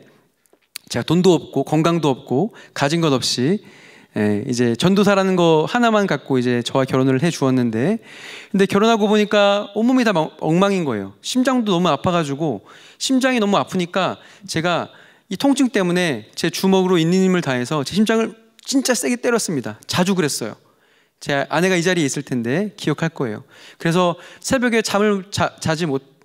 제가 돈도 없고 건강도 없고 가진 것 없이 이제 전도사라는 거 하나만 갖고 이제 저와 결혼을 해 주었는데, 근데 결혼하고 보니까 온몸이 다 엉망인 거예요. 심장도 너무 아파가지고, 심장이 너무 아프니까 제가 이 통증 때문에 제 주먹으로 있는 힘을 다해서 제 심장을 진짜 세게 때렸습니다. 자주 그랬어요. 제 아내가 이 자리에 있을 텐데 기억할 거예요. 그래서 새벽에 잠을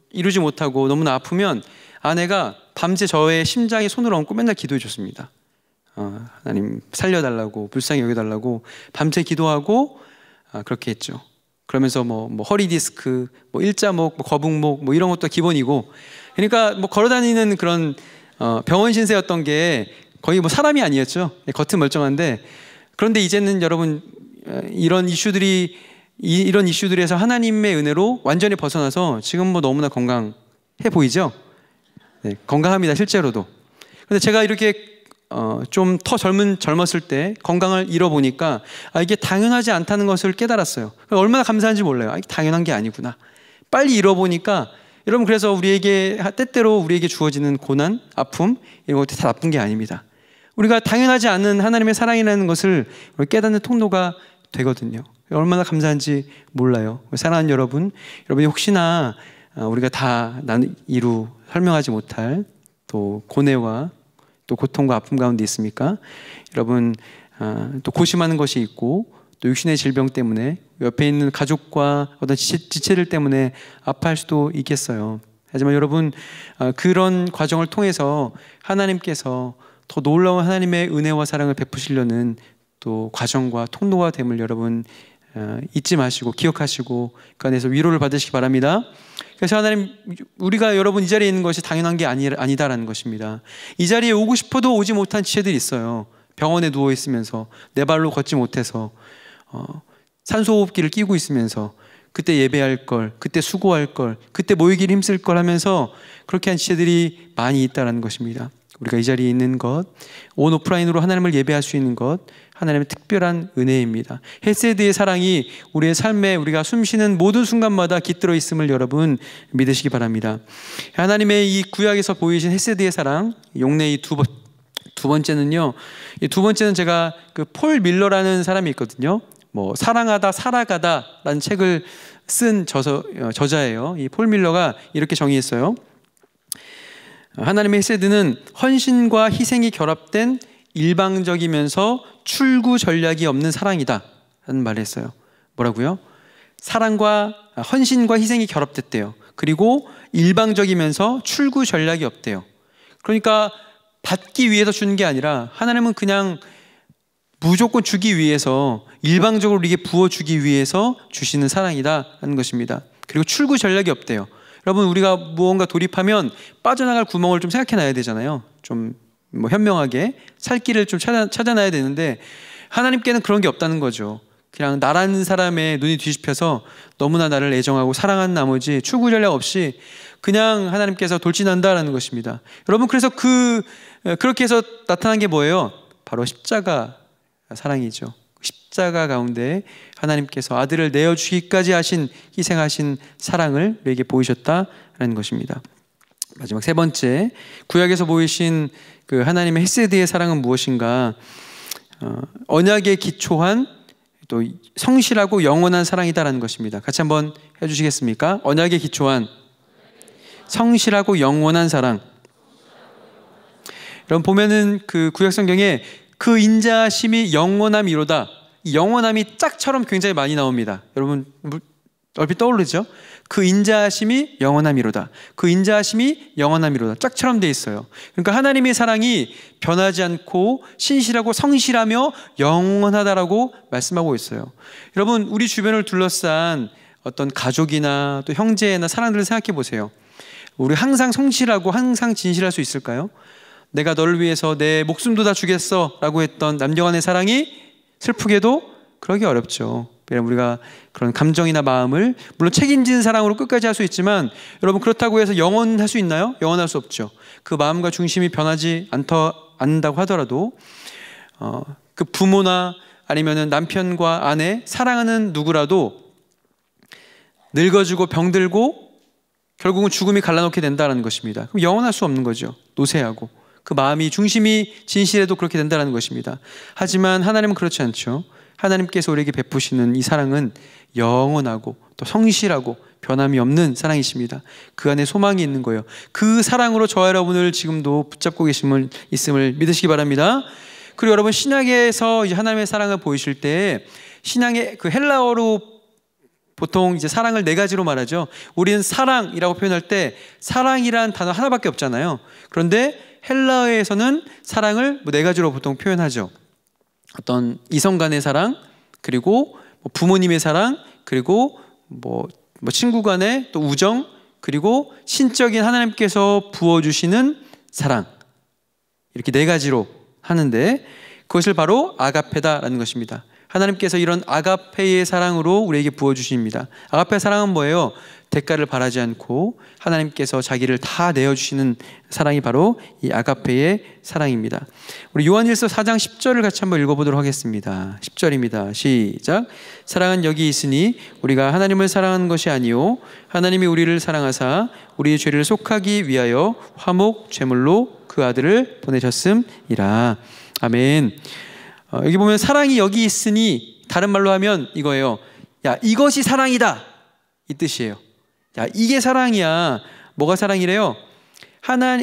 이루지 못하고 너무나 아프면 아내가 밤새 저의 심장에 손을 얹고 맨날 기도해 줬습니다. 하나님 살려달라고, 불쌍히 여겨달라고 밤새 기도하고 그렇게 했죠. 그러면서 뭐 허리 디스크, 뭐 일자목, 뭐 거북목, 뭐 이런 것도 기본이고, 그러니까 뭐 걸어다니는 그런 병원 신세였던 게 거의 뭐 사람이 아니었죠. 겉은 멀쩡한데, 그런데 이제는 여러분 이런 이슈들에서 하나님의 은혜로 완전히 벗어나서 지금 뭐 너무나 건강해 보이죠? 네, 건강합니다, 실제로도. 근데 제가 이렇게 좀 더 젊었을 때 건강을 잃어보니까 이게 당연하지 않다는 것을 깨달았어요. 얼마나 감사한지 몰라요. 이게 당연한 게 아니구나. 빨리 잃어보니까, 여러분, 그래서 우리에게 때때로 우리에게 주어지는 고난, 아픔, 이런 것들이 다 나쁜 게 아닙니다. 우리가 당연하지 않은 하나님의 사랑이라는 것을 깨닫는 통로가 되거든요. 얼마나 감사한지 몰라요. 사랑하는 여러분이 혹시나 우리가 다 이루 설명하지 못할 또 고뇌와 또 고통과 아픔 가운데 있습니까? 여러분, 또 고심하는 것이 있고, 또 육신의 질병 때문에 옆에 있는 가족과 어떤 지체들 때문에 아파할 수도 있겠어요. 하지만 여러분, 그런 과정을 통해서 하나님께서 더 놀라운 하나님의 은혜와 사랑을 베푸시려는 또 과정과 통로가 됨을 여러분 잊지 마시고 기억하시고 그 안에서 위로를 받으시기 바랍니다. 그래서 하나님, 우리가 여러분 이 자리에 있는 것이 당연한 게 아니다라는 것입니다. 이 자리에 오고 싶어도 오지 못한 지체들이 있어요. 병원에 누워 있으면서 내 발로 걷지 못해서 산소호흡기를 끼고 있으면서 그때 예배할 걸, 그때 수고할 걸, 그때 모이기를 힘쓸 걸 하면서 그렇게 한 지체들이 많이 있다는 것입니다. 우리가 이 자리에 있는 것, 온 오프라인으로 하나님을 예배할 수 있는 것, 하나님의 특별한 은혜입니다. 헤세드의 사랑이 우리의 삶에 우리가 숨쉬는 모든 순간마다 깃들어 있음을 여러분 믿으시기 바랍니다. 하나님의 이 구약에서 보이신 헤세드의 사랑, 용례의 두 번째는요. 이 두 번째는 제가 그 폴 밀러라는 사람이 있거든요. 뭐 사랑하다 살아가다라는 책을 쓴 저자예요. 이 폴 밀러가 이렇게 정의했어요. 하나님의 헤세드는 헌신과 희생이 결합된 일방적이면서 출구 전략이 없는 사랑이다 라는 말을 했어요. 뭐라고요? 사랑과 헌신과 희생이 결합됐대요. 그리고 일방적이면서 출구 전략이 없대요. 그러니까 받기 위해서 주는 게 아니라 하나님은 그냥 무조건 주기 위해서, 일방적으로 우리에게 부어주기 위해서 주시는 사랑이다라는 것입니다. 그리고 출구 전략이 없대요. 여러분, 우리가 무언가 돌입하면 빠져나갈 구멍을 좀 생각해 놔야 되잖아요. 좀 뭐 현명하게 살 길을 좀 찾아놔야 되는데, 하나님께는 그런 게 없다는 거죠. 그냥 나라는 사람의 눈이 뒤집혀서 너무나 나를 애정하고 사랑하는 나머지 출구 전략 없이 그냥 하나님께서 돌진한다라는 것입니다. 여러분, 그래서 그렇게 해서 나타난 게 뭐예요? 바로 십자가 사랑이죠. 십자가 가운데 하나님께서 아들을 내어주기까지 하신, 희생하신 사랑을 우리에게 보이셨다라는 것입니다. 마지막 세 번째, 구약에서 보이신 그 하나님의 헤세드의 사랑은 무엇인가? 언약에 기초한 또 성실하고 영원한 사랑이다라는 것입니다. 같이 한번 해주시겠습니까? 언약에 기초한 성실하고 영원한 사랑. 여러분 보면은 그 구약 성경에 그 인자하심이 영원함이로다. 이 영원함이 짝처럼 굉장히 많이 나옵니다. 여러분 얼핏 떠오르죠? 그 인자하심이 영원함이로다. 그 인자하심이 영원함이로다. 짝처럼 돼 있어요. 그러니까 하나님의 사랑이 변하지 않고 신실하고 성실하며 영원하다라고 말씀하고 있어요. 여러분 우리 주변을 둘러싼 어떤 가족이나 또 형제나 사람들을 생각해 보세요. 우리 항상 성실하고 항상 진실할 수 있을까요? 내가 너를 위해서 내 목숨도 다 주겠어 라고 했던 남녀간의 사랑이 슬프게도 그러기 어렵죠. 우리가 그런 감정이나 마음을 물론 책임지는 사랑으로 끝까지 할 수 있지만 여러분 그렇다고 해서 영원할 수 있나요? 영원할 수 없죠. 그 마음과 중심이 변하지 않는다고 하더라도 그 부모나 아니면은 남편과 아내 사랑하는 누구라도 늙어지고 병들고 결국은 죽음이 갈라놓게 된다는 것입니다. 그럼 영원할 수 없는 거죠. 노쇠하고 그 마음이 중심이 진실해도 그렇게 된다는 것입니다. 하지만 하나님은 그렇지 않죠. 하나님께서 우리에게 베푸시는 이 사랑은 영원하고 또 성실하고 변함이 없는 사랑이십니다. 그 안에 소망이 있는 거예요. 그 사랑으로 저와 여러분을 지금도 붙잡고 있음을 믿으시기 바랍니다. 그리고 여러분 신약에서 이제 하나님의 사랑을 보이실 때 신앙의 그 헬라어로 보통 이제 사랑을 네 가지로 말하죠. 우리는 사랑이라고 표현할 때 사랑이란 단어 하나밖에 없잖아요. 그런데 헬라어에서는 사랑을 네 가지로 보통 표현하죠. 어떤 이성 간의 사랑, 그리고 부모님의 사랑, 그리고 친구 간의 또 우정, 그리고 신적인 하나님께서 부어주시는 사랑. 이렇게 네 가지로 하는데 그것을 바로 아가페다라는 것입니다. 하나님께서 이런 아가페의 사랑으로 우리에게 부어주십니다. 아가페의 사랑은 뭐예요? 대가를 바라지 않고 하나님께서 자기를 다 내어주시는 사랑이 바로 이 아가페의 사랑입니다. 우리 요한일서 4장 10절을 같이 한번 읽어보도록 하겠습니다. 10절입니다. 시작. 사랑은 여기 있으니 우리가 하나님을 사랑하는 것이 아니요 하나님이 우리를 사랑하사 우리의 죄를 속하기 위하여 화목 제물로 그 아들을 보내셨음이라. 아멘. 여기 보면 사랑이 여기 있으니 다른 말로 하면 이거예요. 야, 이것이 사랑이다 이 뜻이에요. 야, 이게 사랑이야. 뭐가 사랑이래요?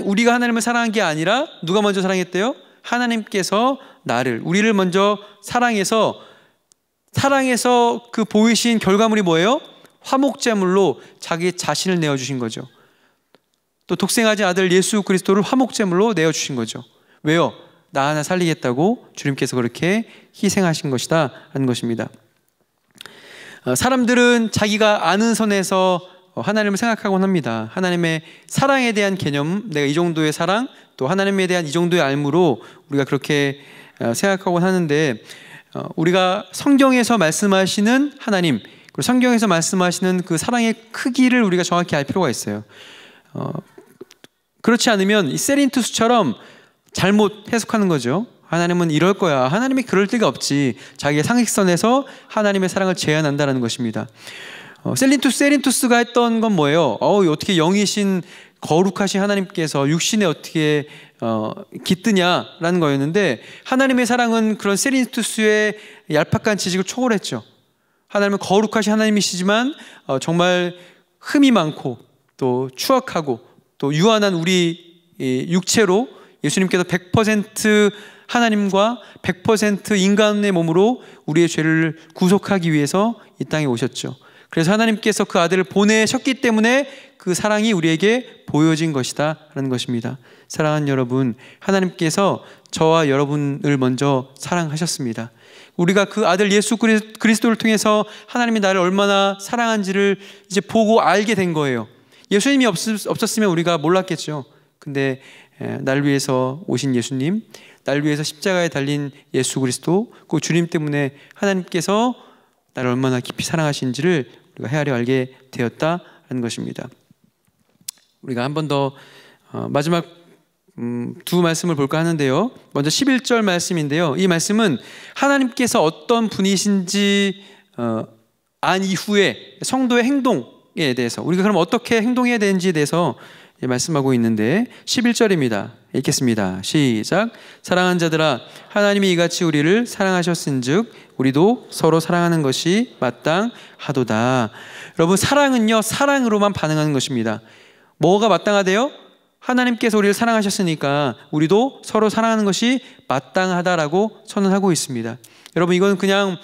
우리가 하나님을 사랑한 게 아니라 누가 먼저 사랑했대요? 하나님께서 우리를 먼저 사랑해서 그 보이신 결과물이 뭐예요? 화목제물로 자기 자신을 내어주신 거죠. 또 독생하신 아들 예수 그리스도를 화목제물로 내어주신 거죠. 왜요? 나 하나 살리겠다고 주님께서 그렇게 희생하신 것이다 라는 것입니다. 사람들은 자기가 아는 선에서 하나님을 생각하곤 합니다. 하나님의 사랑에 대한 개념, 내가 이 정도의 사랑, 또 하나님에 대한 이 정도의 알무로 우리가 그렇게 생각하곤 하는데 우리가 성경에서 말씀하시는 하나님, 그리고 성경에서 말씀하시는 그 사랑의 크기를 우리가 정확히 알 필요가 있어요. 그렇지 않으면 이 세린투스처럼 잘못 해석하는 거죠. 하나님은 이럴 거야. 하나님이 그럴 리가 없지. 자기의 상식선에서 하나님의 사랑을 제한한다는 것입니다. 세린투스가 했던 건 뭐예요? 어떻게 영이신 거룩하신 하나님께서 육신에 어떻게 깃드냐라는 거였는데 하나님의 사랑은 그런 세린투스의 얄팍한 지식을 초월했죠. 하나님은 거룩하신 하나님이시지만 정말 흠이 많고 또 추악하고 또 유한한 우리 육체로 예수님께서 100% 하나님과 100% 인간의 몸으로 우리의 죄를 구속하기 위해서 이 땅에 오셨죠. 그래서 하나님께서 그 아들을 보내셨기 때문에 그 사랑이 우리에게 보여진 것이다 라는 것입니다. 사랑하는 여러분, 하나님께서 저와 여러분을 먼저 사랑하셨습니다. 우리가 그 아들 예수 그리스도를 통해서 하나님이 나를 얼마나 사랑한지를 이제 보고 알게 된 거예요. 예수님이 없었으면 우리가 몰랐겠죠. 근데 날 위해서 오신 예수님, 날 위해서 십자가에 달린 예수 그리스도, 그 주님 때문에 하나님께서 나를 얼마나 깊이 사랑하신지를 우리가 헤아려 알게 되었다는 것입니다. 우리가 한 번 더 마지막 두 말씀을 볼까 하는데요. 먼저 11절 말씀인데요. 이 말씀은 하나님께서 어떤 분이신지 안 이후에 성도의 행동에 대해서 우리가 그럼 어떻게 행동해야 되는지에 대해서 말씀하고 있는데 11절입니다. 읽겠습니다. 시작. 사랑하는 자들아 하나님이 이같이 우리를 사랑하셨은즉 우리도 서로 사랑하는 것이 마땅하도다. 여러분 사랑은요 사랑으로만 반응하는 것입니다. 뭐가 마땅하대요? 하나님께서 우리를 사랑하셨으니까 우리도 서로 사랑하는 것이 마땅하다라고 선언하고 있습니다. 여러분, 이건 그냥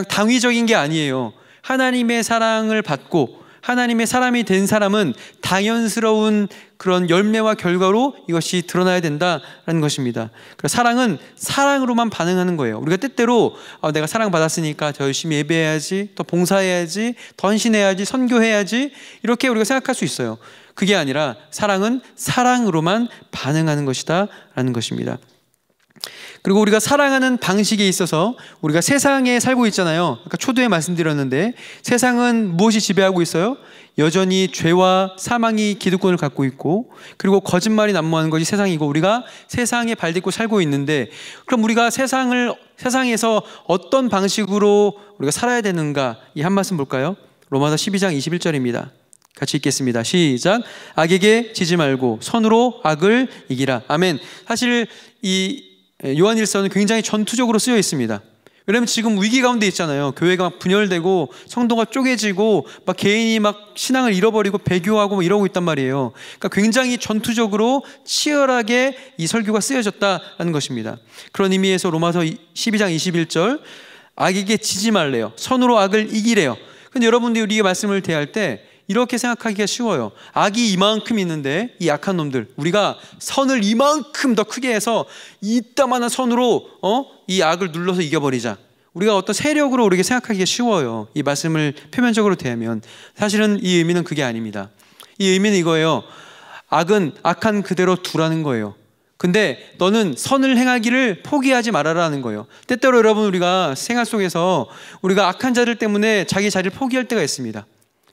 당위적인 게 아니에요. 하나님의 사랑을 받고 하나님의 사람이 된 사람은 당연스러운 그런 열매와 결과로 이것이 드러나야 된다라는 것입니다. 사랑은 사랑으로만 반응하는 거예요. 우리가 때때로 내가 사랑받았으니까 더 열심히 예배해야지, 더 봉사해야지, 더 헌신해야지, 선교해야지, 이렇게 우리가 생각할 수 있어요. 그게 아니라 사랑은 사랑으로만 반응하는 것이다 라는 것입니다. 그리고 우리가 사랑하는 방식에 있어서 우리가 세상에 살고 있잖아요. 아까 초두에 말씀드렸는데 세상은 무엇이 지배하고 있어요? 여전히 죄와 사망이 기득권을 갖고 있고, 그리고 거짓말이 난무하는 것이 세상이고, 우리가 세상에 발딛고 살고 있는데, 그럼 우리가 세상에서 어떤 방식으로 우리가 살아야 되는가, 이 한 말씀 볼까요? 로마서 12장 21절입니다. 같이 읽겠습니다. 시작. 악에게 지지 말고 선으로 악을 이기라. 아멘. 사실 이 요한일서는 굉장히 전투적으로 쓰여 있습니다. 왜냐하면 지금 위기 가운데 있잖아요. 교회가 막 분열되고 성도가 쪼개지고 막 개인이 막 신앙을 잃어버리고 배교하고 이러고 있단 말이에요. 그러니까 굉장히 전투적으로 치열하게 이 설교가 쓰여졌다는 것입니다. 그런 의미에서 로마서 12장 21절, 악에게 지지 말래요. 선으로 악을 이기래요. 근데 여러분들이 우리의 말씀을 대할 때 이렇게 생각하기가 쉬워요. 악이 이만큼 있는데 이 악한 놈들, 우리가 선을 이만큼 더 크게 해서 이따만한 선으로 이 악을 눌러서 이겨버리자, 우리가 어떤 세력으로 우리에게 생각하기가 쉬워요. 이 말씀을 표면적으로 대하면. 사실은 이 의미는 그게 아닙니다. 이 의미는 이거예요. 악은 악한 그대로 두라는 거예요. 근데 너는 선을 행하기를 포기하지 말아라는 거예요. 때때로 여러분, 우리가 생활 속에서 우리가 악한 자들 때문에 자기 자리를 포기할 때가 있습니다.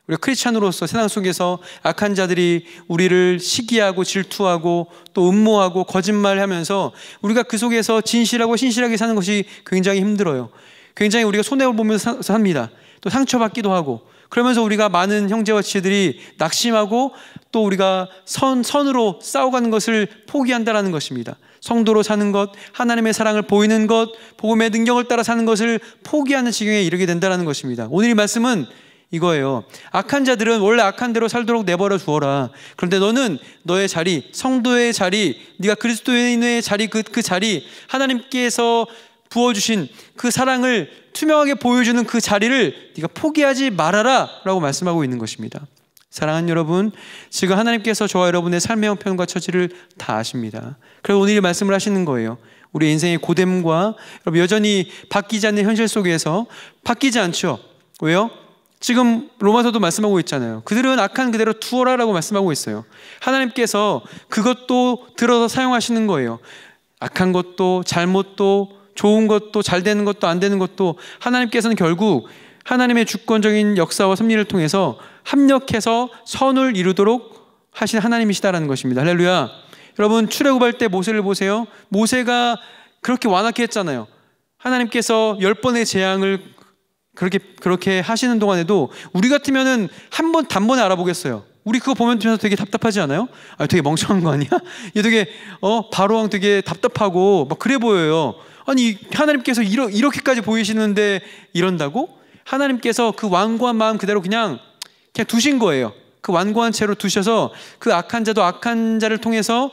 우리가 크리스찬으로서 세상 속에서 악한 자들이 우리를 시기하고 질투하고 또 음모하고 거짓말하면서 우리가 그 속에서 진실하고 신실하게 사는 것이 굉장히 힘들어요. 굉장히 우리가 손해를 보면서 삽니다. 또 상처받기도 하고, 그러면서 우리가 많은 형제와 지체들이 낙심하고 또 우리가 선으로 싸워가는 것을 포기한다라는 것입니다. 성도로 사는 것, 하나님의 사랑을 보이는 것, 복음의 능력을 따라 사는 것을 포기하는 지경에 이르게 된다는 것입니다. 오늘 이 말씀은 이거예요. 악한 자들은 원래 악한 대로 살도록 내버려 두어라. 그런데 너는 너의 자리, 성도의 자리, 네가 그리스도인의 자리, 그 자리, 하나님께서 부어주신 그 사랑을 투명하게 보여주는 그 자리를 네가 포기하지 말아라 라고 말씀하고 있는 것입니다. 사랑하는 여러분, 지금 하나님께서 저와 여러분의 삶의 형편과 처지를 다 아십니다. 그래서 오늘 이 말씀을 하시는 거예요. 우리 인생의 고됨과 여전히 바뀌지 않는 현실 속에서 바뀌지 않죠. 왜요? 지금 로마서도 말씀하고 있잖아요. 그들은 악한 그대로 두어라 라고 말씀하고 있어요. 하나님께서 그것도 들어서 사용하시는 거예요. 악한 것도, 잘못도, 좋은 것도, 잘 되는 것도, 안 되는 것도 하나님께서는 결국 하나님의 주권적인 역사와 섭리를 통해서 합력해서 선을 이루도록 하신 하나님이시다라는 것입니다. 할렐루야. 여러분, 출애굽할 때 모세를 보세요. 모세가 그렇게 완악해 했잖아요. 하나님께서 10번의 재앙을 그렇게 하시는 동안에도 우리 같으면은 단번에 알아보겠어요. 우리 그거 보면서 되게 답답하지 않아요? 되게 멍청한 거 아니야? 얘 되게 바로왕 되게 답답하고 막 그래 보여요. 아니, 하나님께서 이렇게까지 보이시는데 이런다고? 하나님께서 그 완고한 마음 그대로 그냥 두신 거예요. 그 완고한 채로 두셔서 그 악한 자도 악한 자를 통해서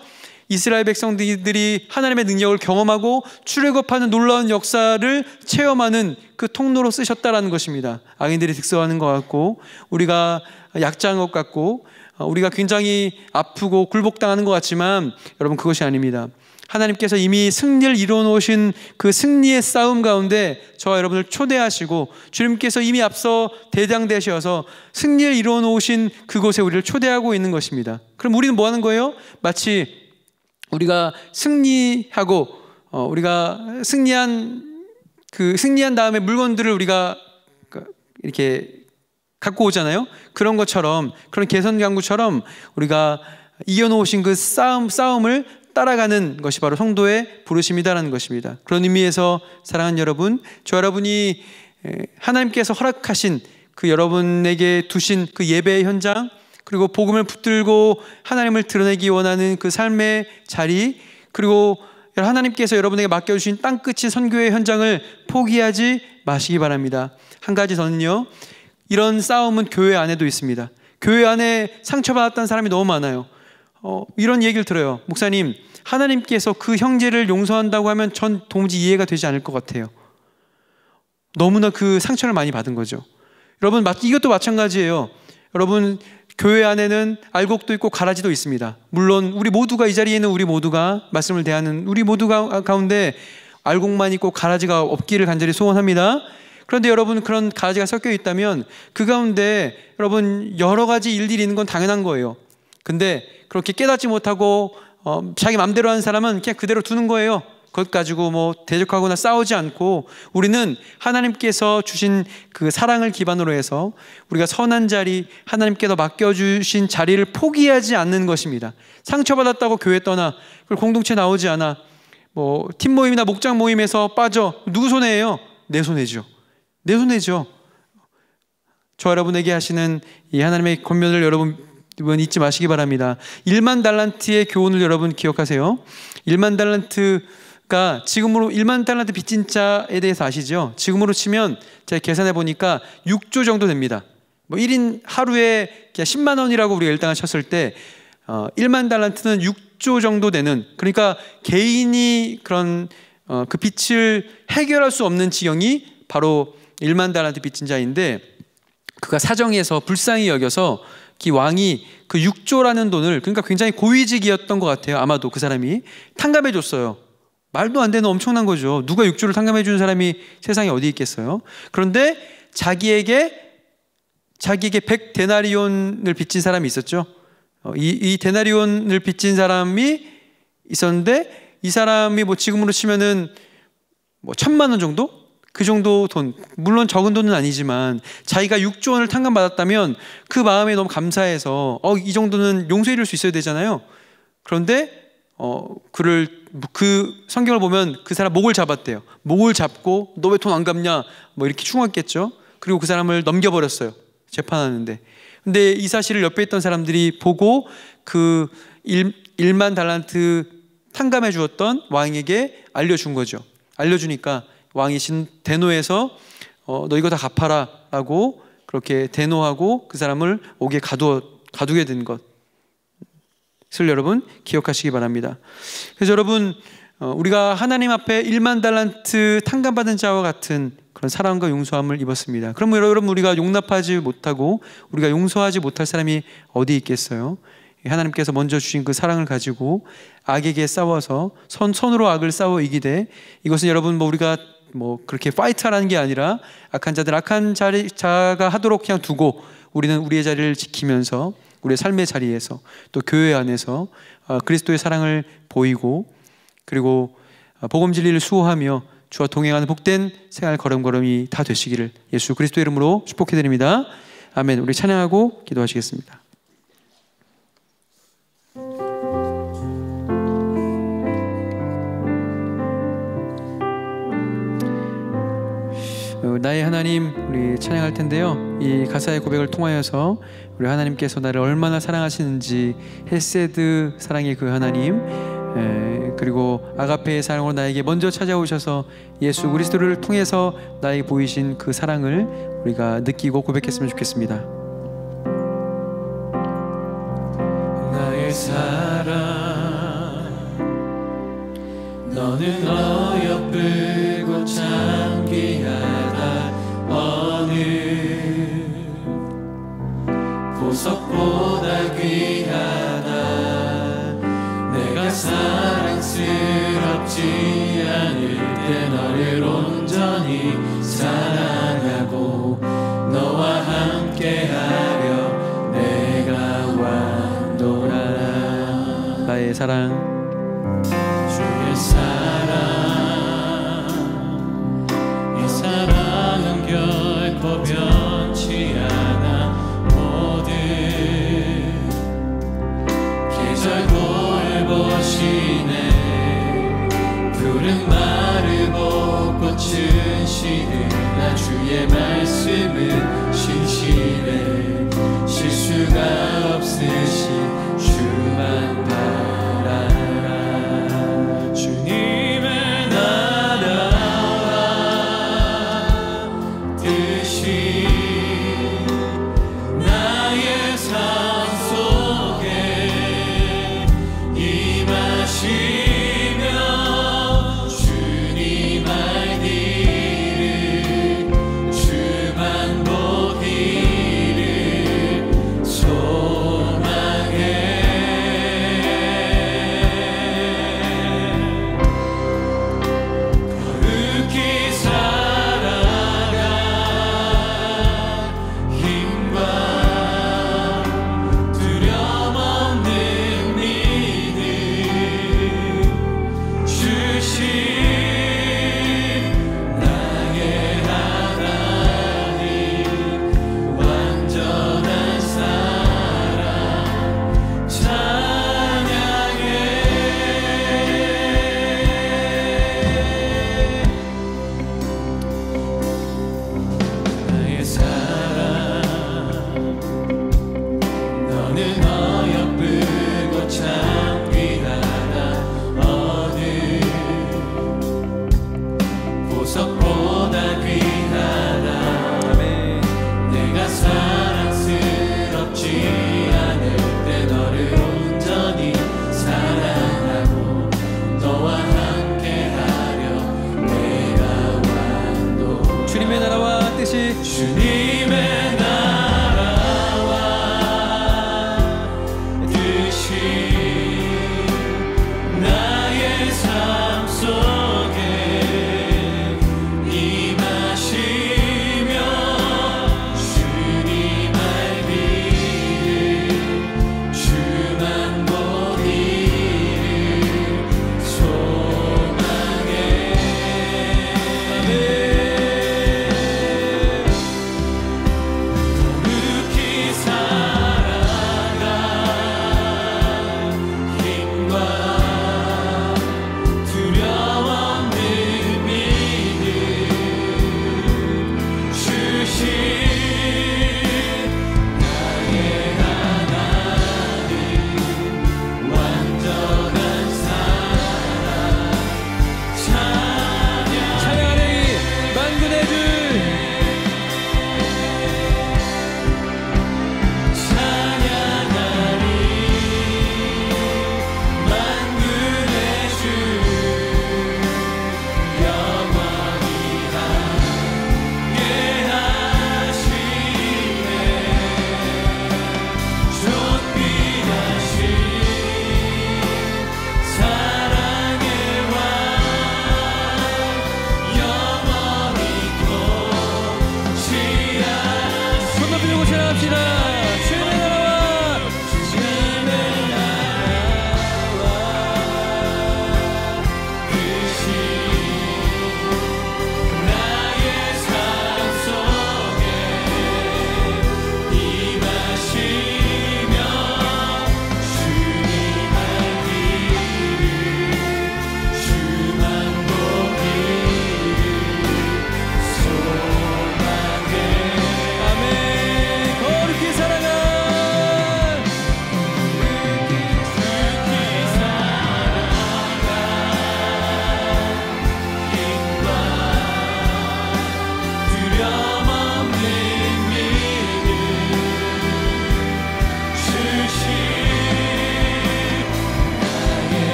이스라엘 백성들이 하나님의 능력을 경험하고 출애굽하는 놀라운 역사를 체험하는 그 통로로 쓰셨다라는 것입니다. 악인들이 득세하는 것 같고, 우리가 약자한 것 같고, 우리가 굉장히 아프고 굴복당하는 것 같지만 여러분, 그것이 아닙니다. 하나님께서 이미 승리를 이루어 놓으신 그 승리의 싸움 가운데 저와 여러분을 초대하시고, 주님께서 이미 앞서 대장되셔서 승리를 이루어 놓으신 그곳에 우리를 초대하고 있는 것입니다. 그럼 우리는 뭐 하는 거예요? 마치 우리가 승리하고 우리가 승리한 다음에 물건들을 우리가 이렇게 갖고 오잖아요. 그런 것처럼, 그런 개선강구처럼 우리가 이겨놓으신 그 싸움을 따라가는 것이 바로 성도의 부르심이다라는 것입니다. 그런 의미에서 사랑하는 여러분, 저 여러분이 하나님께서 허락하신 그 여러분에게 두신 그 예배의 현장, 그리고 복음을 붙들고 하나님을 드러내기 원하는 그 삶의 자리, 그리고 하나님께서 여러분에게 맡겨주신 땅끝인 선교의 현장을 포기하지 마시기 바랍니다. 한 가지 더는요, 이런 싸움은 교회 안에도 있습니다. 교회 안에 상처받았던 사람이 너무 많아요. 이런 얘기를 들어요. 목사님, 하나님께서 그 형제를 용서한다고 하면 전 도무지 이해가 되지 않을 것 같아요. 너무나 그 상처를 많이 받은 거죠. 여러분, 이것도 마찬가지예요. 여러분, 교회 안에는 알곡도 있고 가라지도 있습니다. 물론 우리 모두가, 이 자리에 있는 우리 모두가, 말씀을 대하는 우리 모두가 가운데 알곡만 있고 가라지가 없기를 간절히 소원합니다. 그런데 여러분, 그런 가라지가 섞여 있다면 그 가운데 여러분 여러 가지 일들이 있는 건 당연한 거예요. 근데 그렇게 깨닫지 못하고 자기 맘대로 하는 사람은 그냥 그대로 두는 거예요. 그것 가지고 뭐 대적하거나 싸우지 않고, 우리는 하나님께서 주신 그 사랑을 기반으로 해서 우리가 선한 자리, 하나님께서 맡겨주신 자리를 포기하지 않는 것입니다. 상처받았다고 교회 떠나, 그리고 공동체 나오지 않아, 뭐 팀 모임이나 목장 모임에서 빠져, 누구 손해예요? 내 손해죠. 내 손해죠. 저 여러분에게 하시는 이 하나님의 권면을 여러분 잊지 마시기 바랍니다. 1만 달란트의 교훈을 여러분 기억하세요. 1만 달란트가 지금으로 1만 달란트 빚진 자에 대해서 아시죠? 지금으로 치면 제가 계산해 보니까 6조 정도 됩니다. 뭐 1인 하루에 그냥 10만 원이라고 우리가 일당을 쳤을 때 1만 달란트는 6조 정도 되는, 그러니까 개인이 그런 그 빚을 해결할 수 없는 지경이 바로 1만 달란트 빚진 자인데, 그가 사정에서 불쌍히 여겨서 그 왕이 그 6조라는 돈을, 그러니까 굉장히 고위직이었던 것 같아요. 아마도 그 사람이 탕감해 줬어요. 말도 안 되는 엄청난 거죠. 누가 6조를 탕감해 주는 사람이 세상에 어디 있겠어요? 그런데 자기에게 100데나리온을 빚진 사람이 있었죠. 이 데나리온을 빚진 사람이 있었는데, 이 사람이 뭐 지금으로 치면은 뭐 1,000만 원 정도? 그 정도 돈, 물론 적은 돈은 아니지만 자기가 6조 원을 탕감받았다면 그 마음에 너무 감사해서 이 정도는 용서해 줄 수 있어야 되잖아요. 그런데 그 성경을 보면 그 사람 목을 잡았대요. 목을 잡고 너 왜 돈 안 갚냐 뭐 이렇게 충고했겠죠. 그리고 그 사람을 넘겨버렸어요, 재판하는데. 근데 이 사실을 옆에 있던 사람들이 보고 그 1만 달란트 탕감해 주었던 왕에게 알려준 거죠. 알려주니까 왕이 대노해서 너 이거 다 갚아라 라고 그렇게 대노하고 그 사람을 옥에 가두게 된 것을 여러분 기억하시기 바랍니다. 그래서 여러분, 우리가 하나님 앞에 1만 달란트 탕감받은 자와 같은 그런 사랑과 용서함을 입었습니다. 그럼 여러분, 우리가 용납하지 못하고 우리가 용서하지 못할 사람이 어디 있겠어요? 하나님께서 먼저 주신 그 사랑을 가지고 악에게 싸워서 선으로 악을 싸워 이기되, 이것은 여러분 우리가 그렇게 파이트하라는 게 아니라 악한 자들 악한 자가 하도록 그냥 두고, 우리는 우리의 자리를 지키면서 우리의 삶의 자리에서 또 교회 안에서 그리스도의 사랑을 보이고, 그리고 복음 진리를 수호하며 주와 동행하는 복된 생활 걸음걸음이 다 되시기를 예수 그리스도의 이름으로 축복해 드립니다. 아멘. 우리 찬양하고 기도하시겠습니다. 나의 하나님, 우리 찬양할 텐데요, 이 가사의 고백을 통하여서 우리 하나님께서 나를 얼마나 사랑하시는지, 헤세드 사랑의 그 하나님, 그리고 아가페의 사랑으로 나에게 먼저 찾아오셔서 예수 그리스도를 통해서 나에게 보이신 그 사랑을 우리가 느끼고 고백했으면 좋겠습니다. 나의 사랑, 너는 어여쁘고 참 귀하다. 어느 보석보다 귀하다. 내가 사랑스럽지 않을 때 너를 온전히 사랑하고 너와 함께하려 내가 왔노라. 나의 사랑, 주의 사랑, 이 사랑은 결코 변치 않아. 모든 계절 돌보시네. 푸른 마르고 꽃은 시드나 주의 말씀은 신실해. 실수가 없으신 주만 바라라. 주님의 나라와 뜻이 나의 삶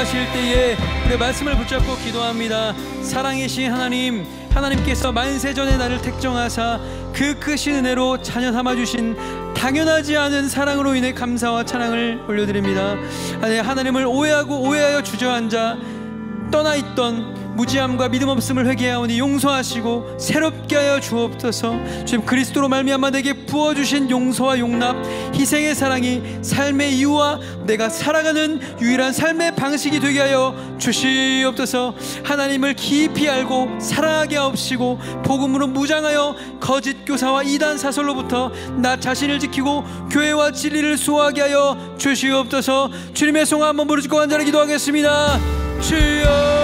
역사하실 때에 우리가 말씀을 붙잡고 기도합니다. 사랑이신 하나님, 하나님께서 만세전에 나를 택정하사 그 크신 은혜로 자녀 삼아주신 당연하지 않은 사랑으로 인해 감사와 찬양을 올려드립니다. 하나님을 오해하여 주저앉아 떠나있던 무지함과 믿음 없음을 회개하오니 용서하시고 새롭게 하여 주옵소서. 주님, 그리스도로 말미암아 내게 부어주신 용서와 용납, 희생의 사랑이 삶의 이유와 내가 살아가는 유일한 삶의 방식이 되게 하여 주시옵소서. 하나님을 깊이 알고 사랑하게 하옵시고 복음으로 무장하여 거짓 교사와 이단 사설로부터 나 자신을 지키고 교회와 진리를 수호하게 하여 주시옵소서. 주님의 성화 한번 부르짖고 간절히 기도하겠습니다. 주여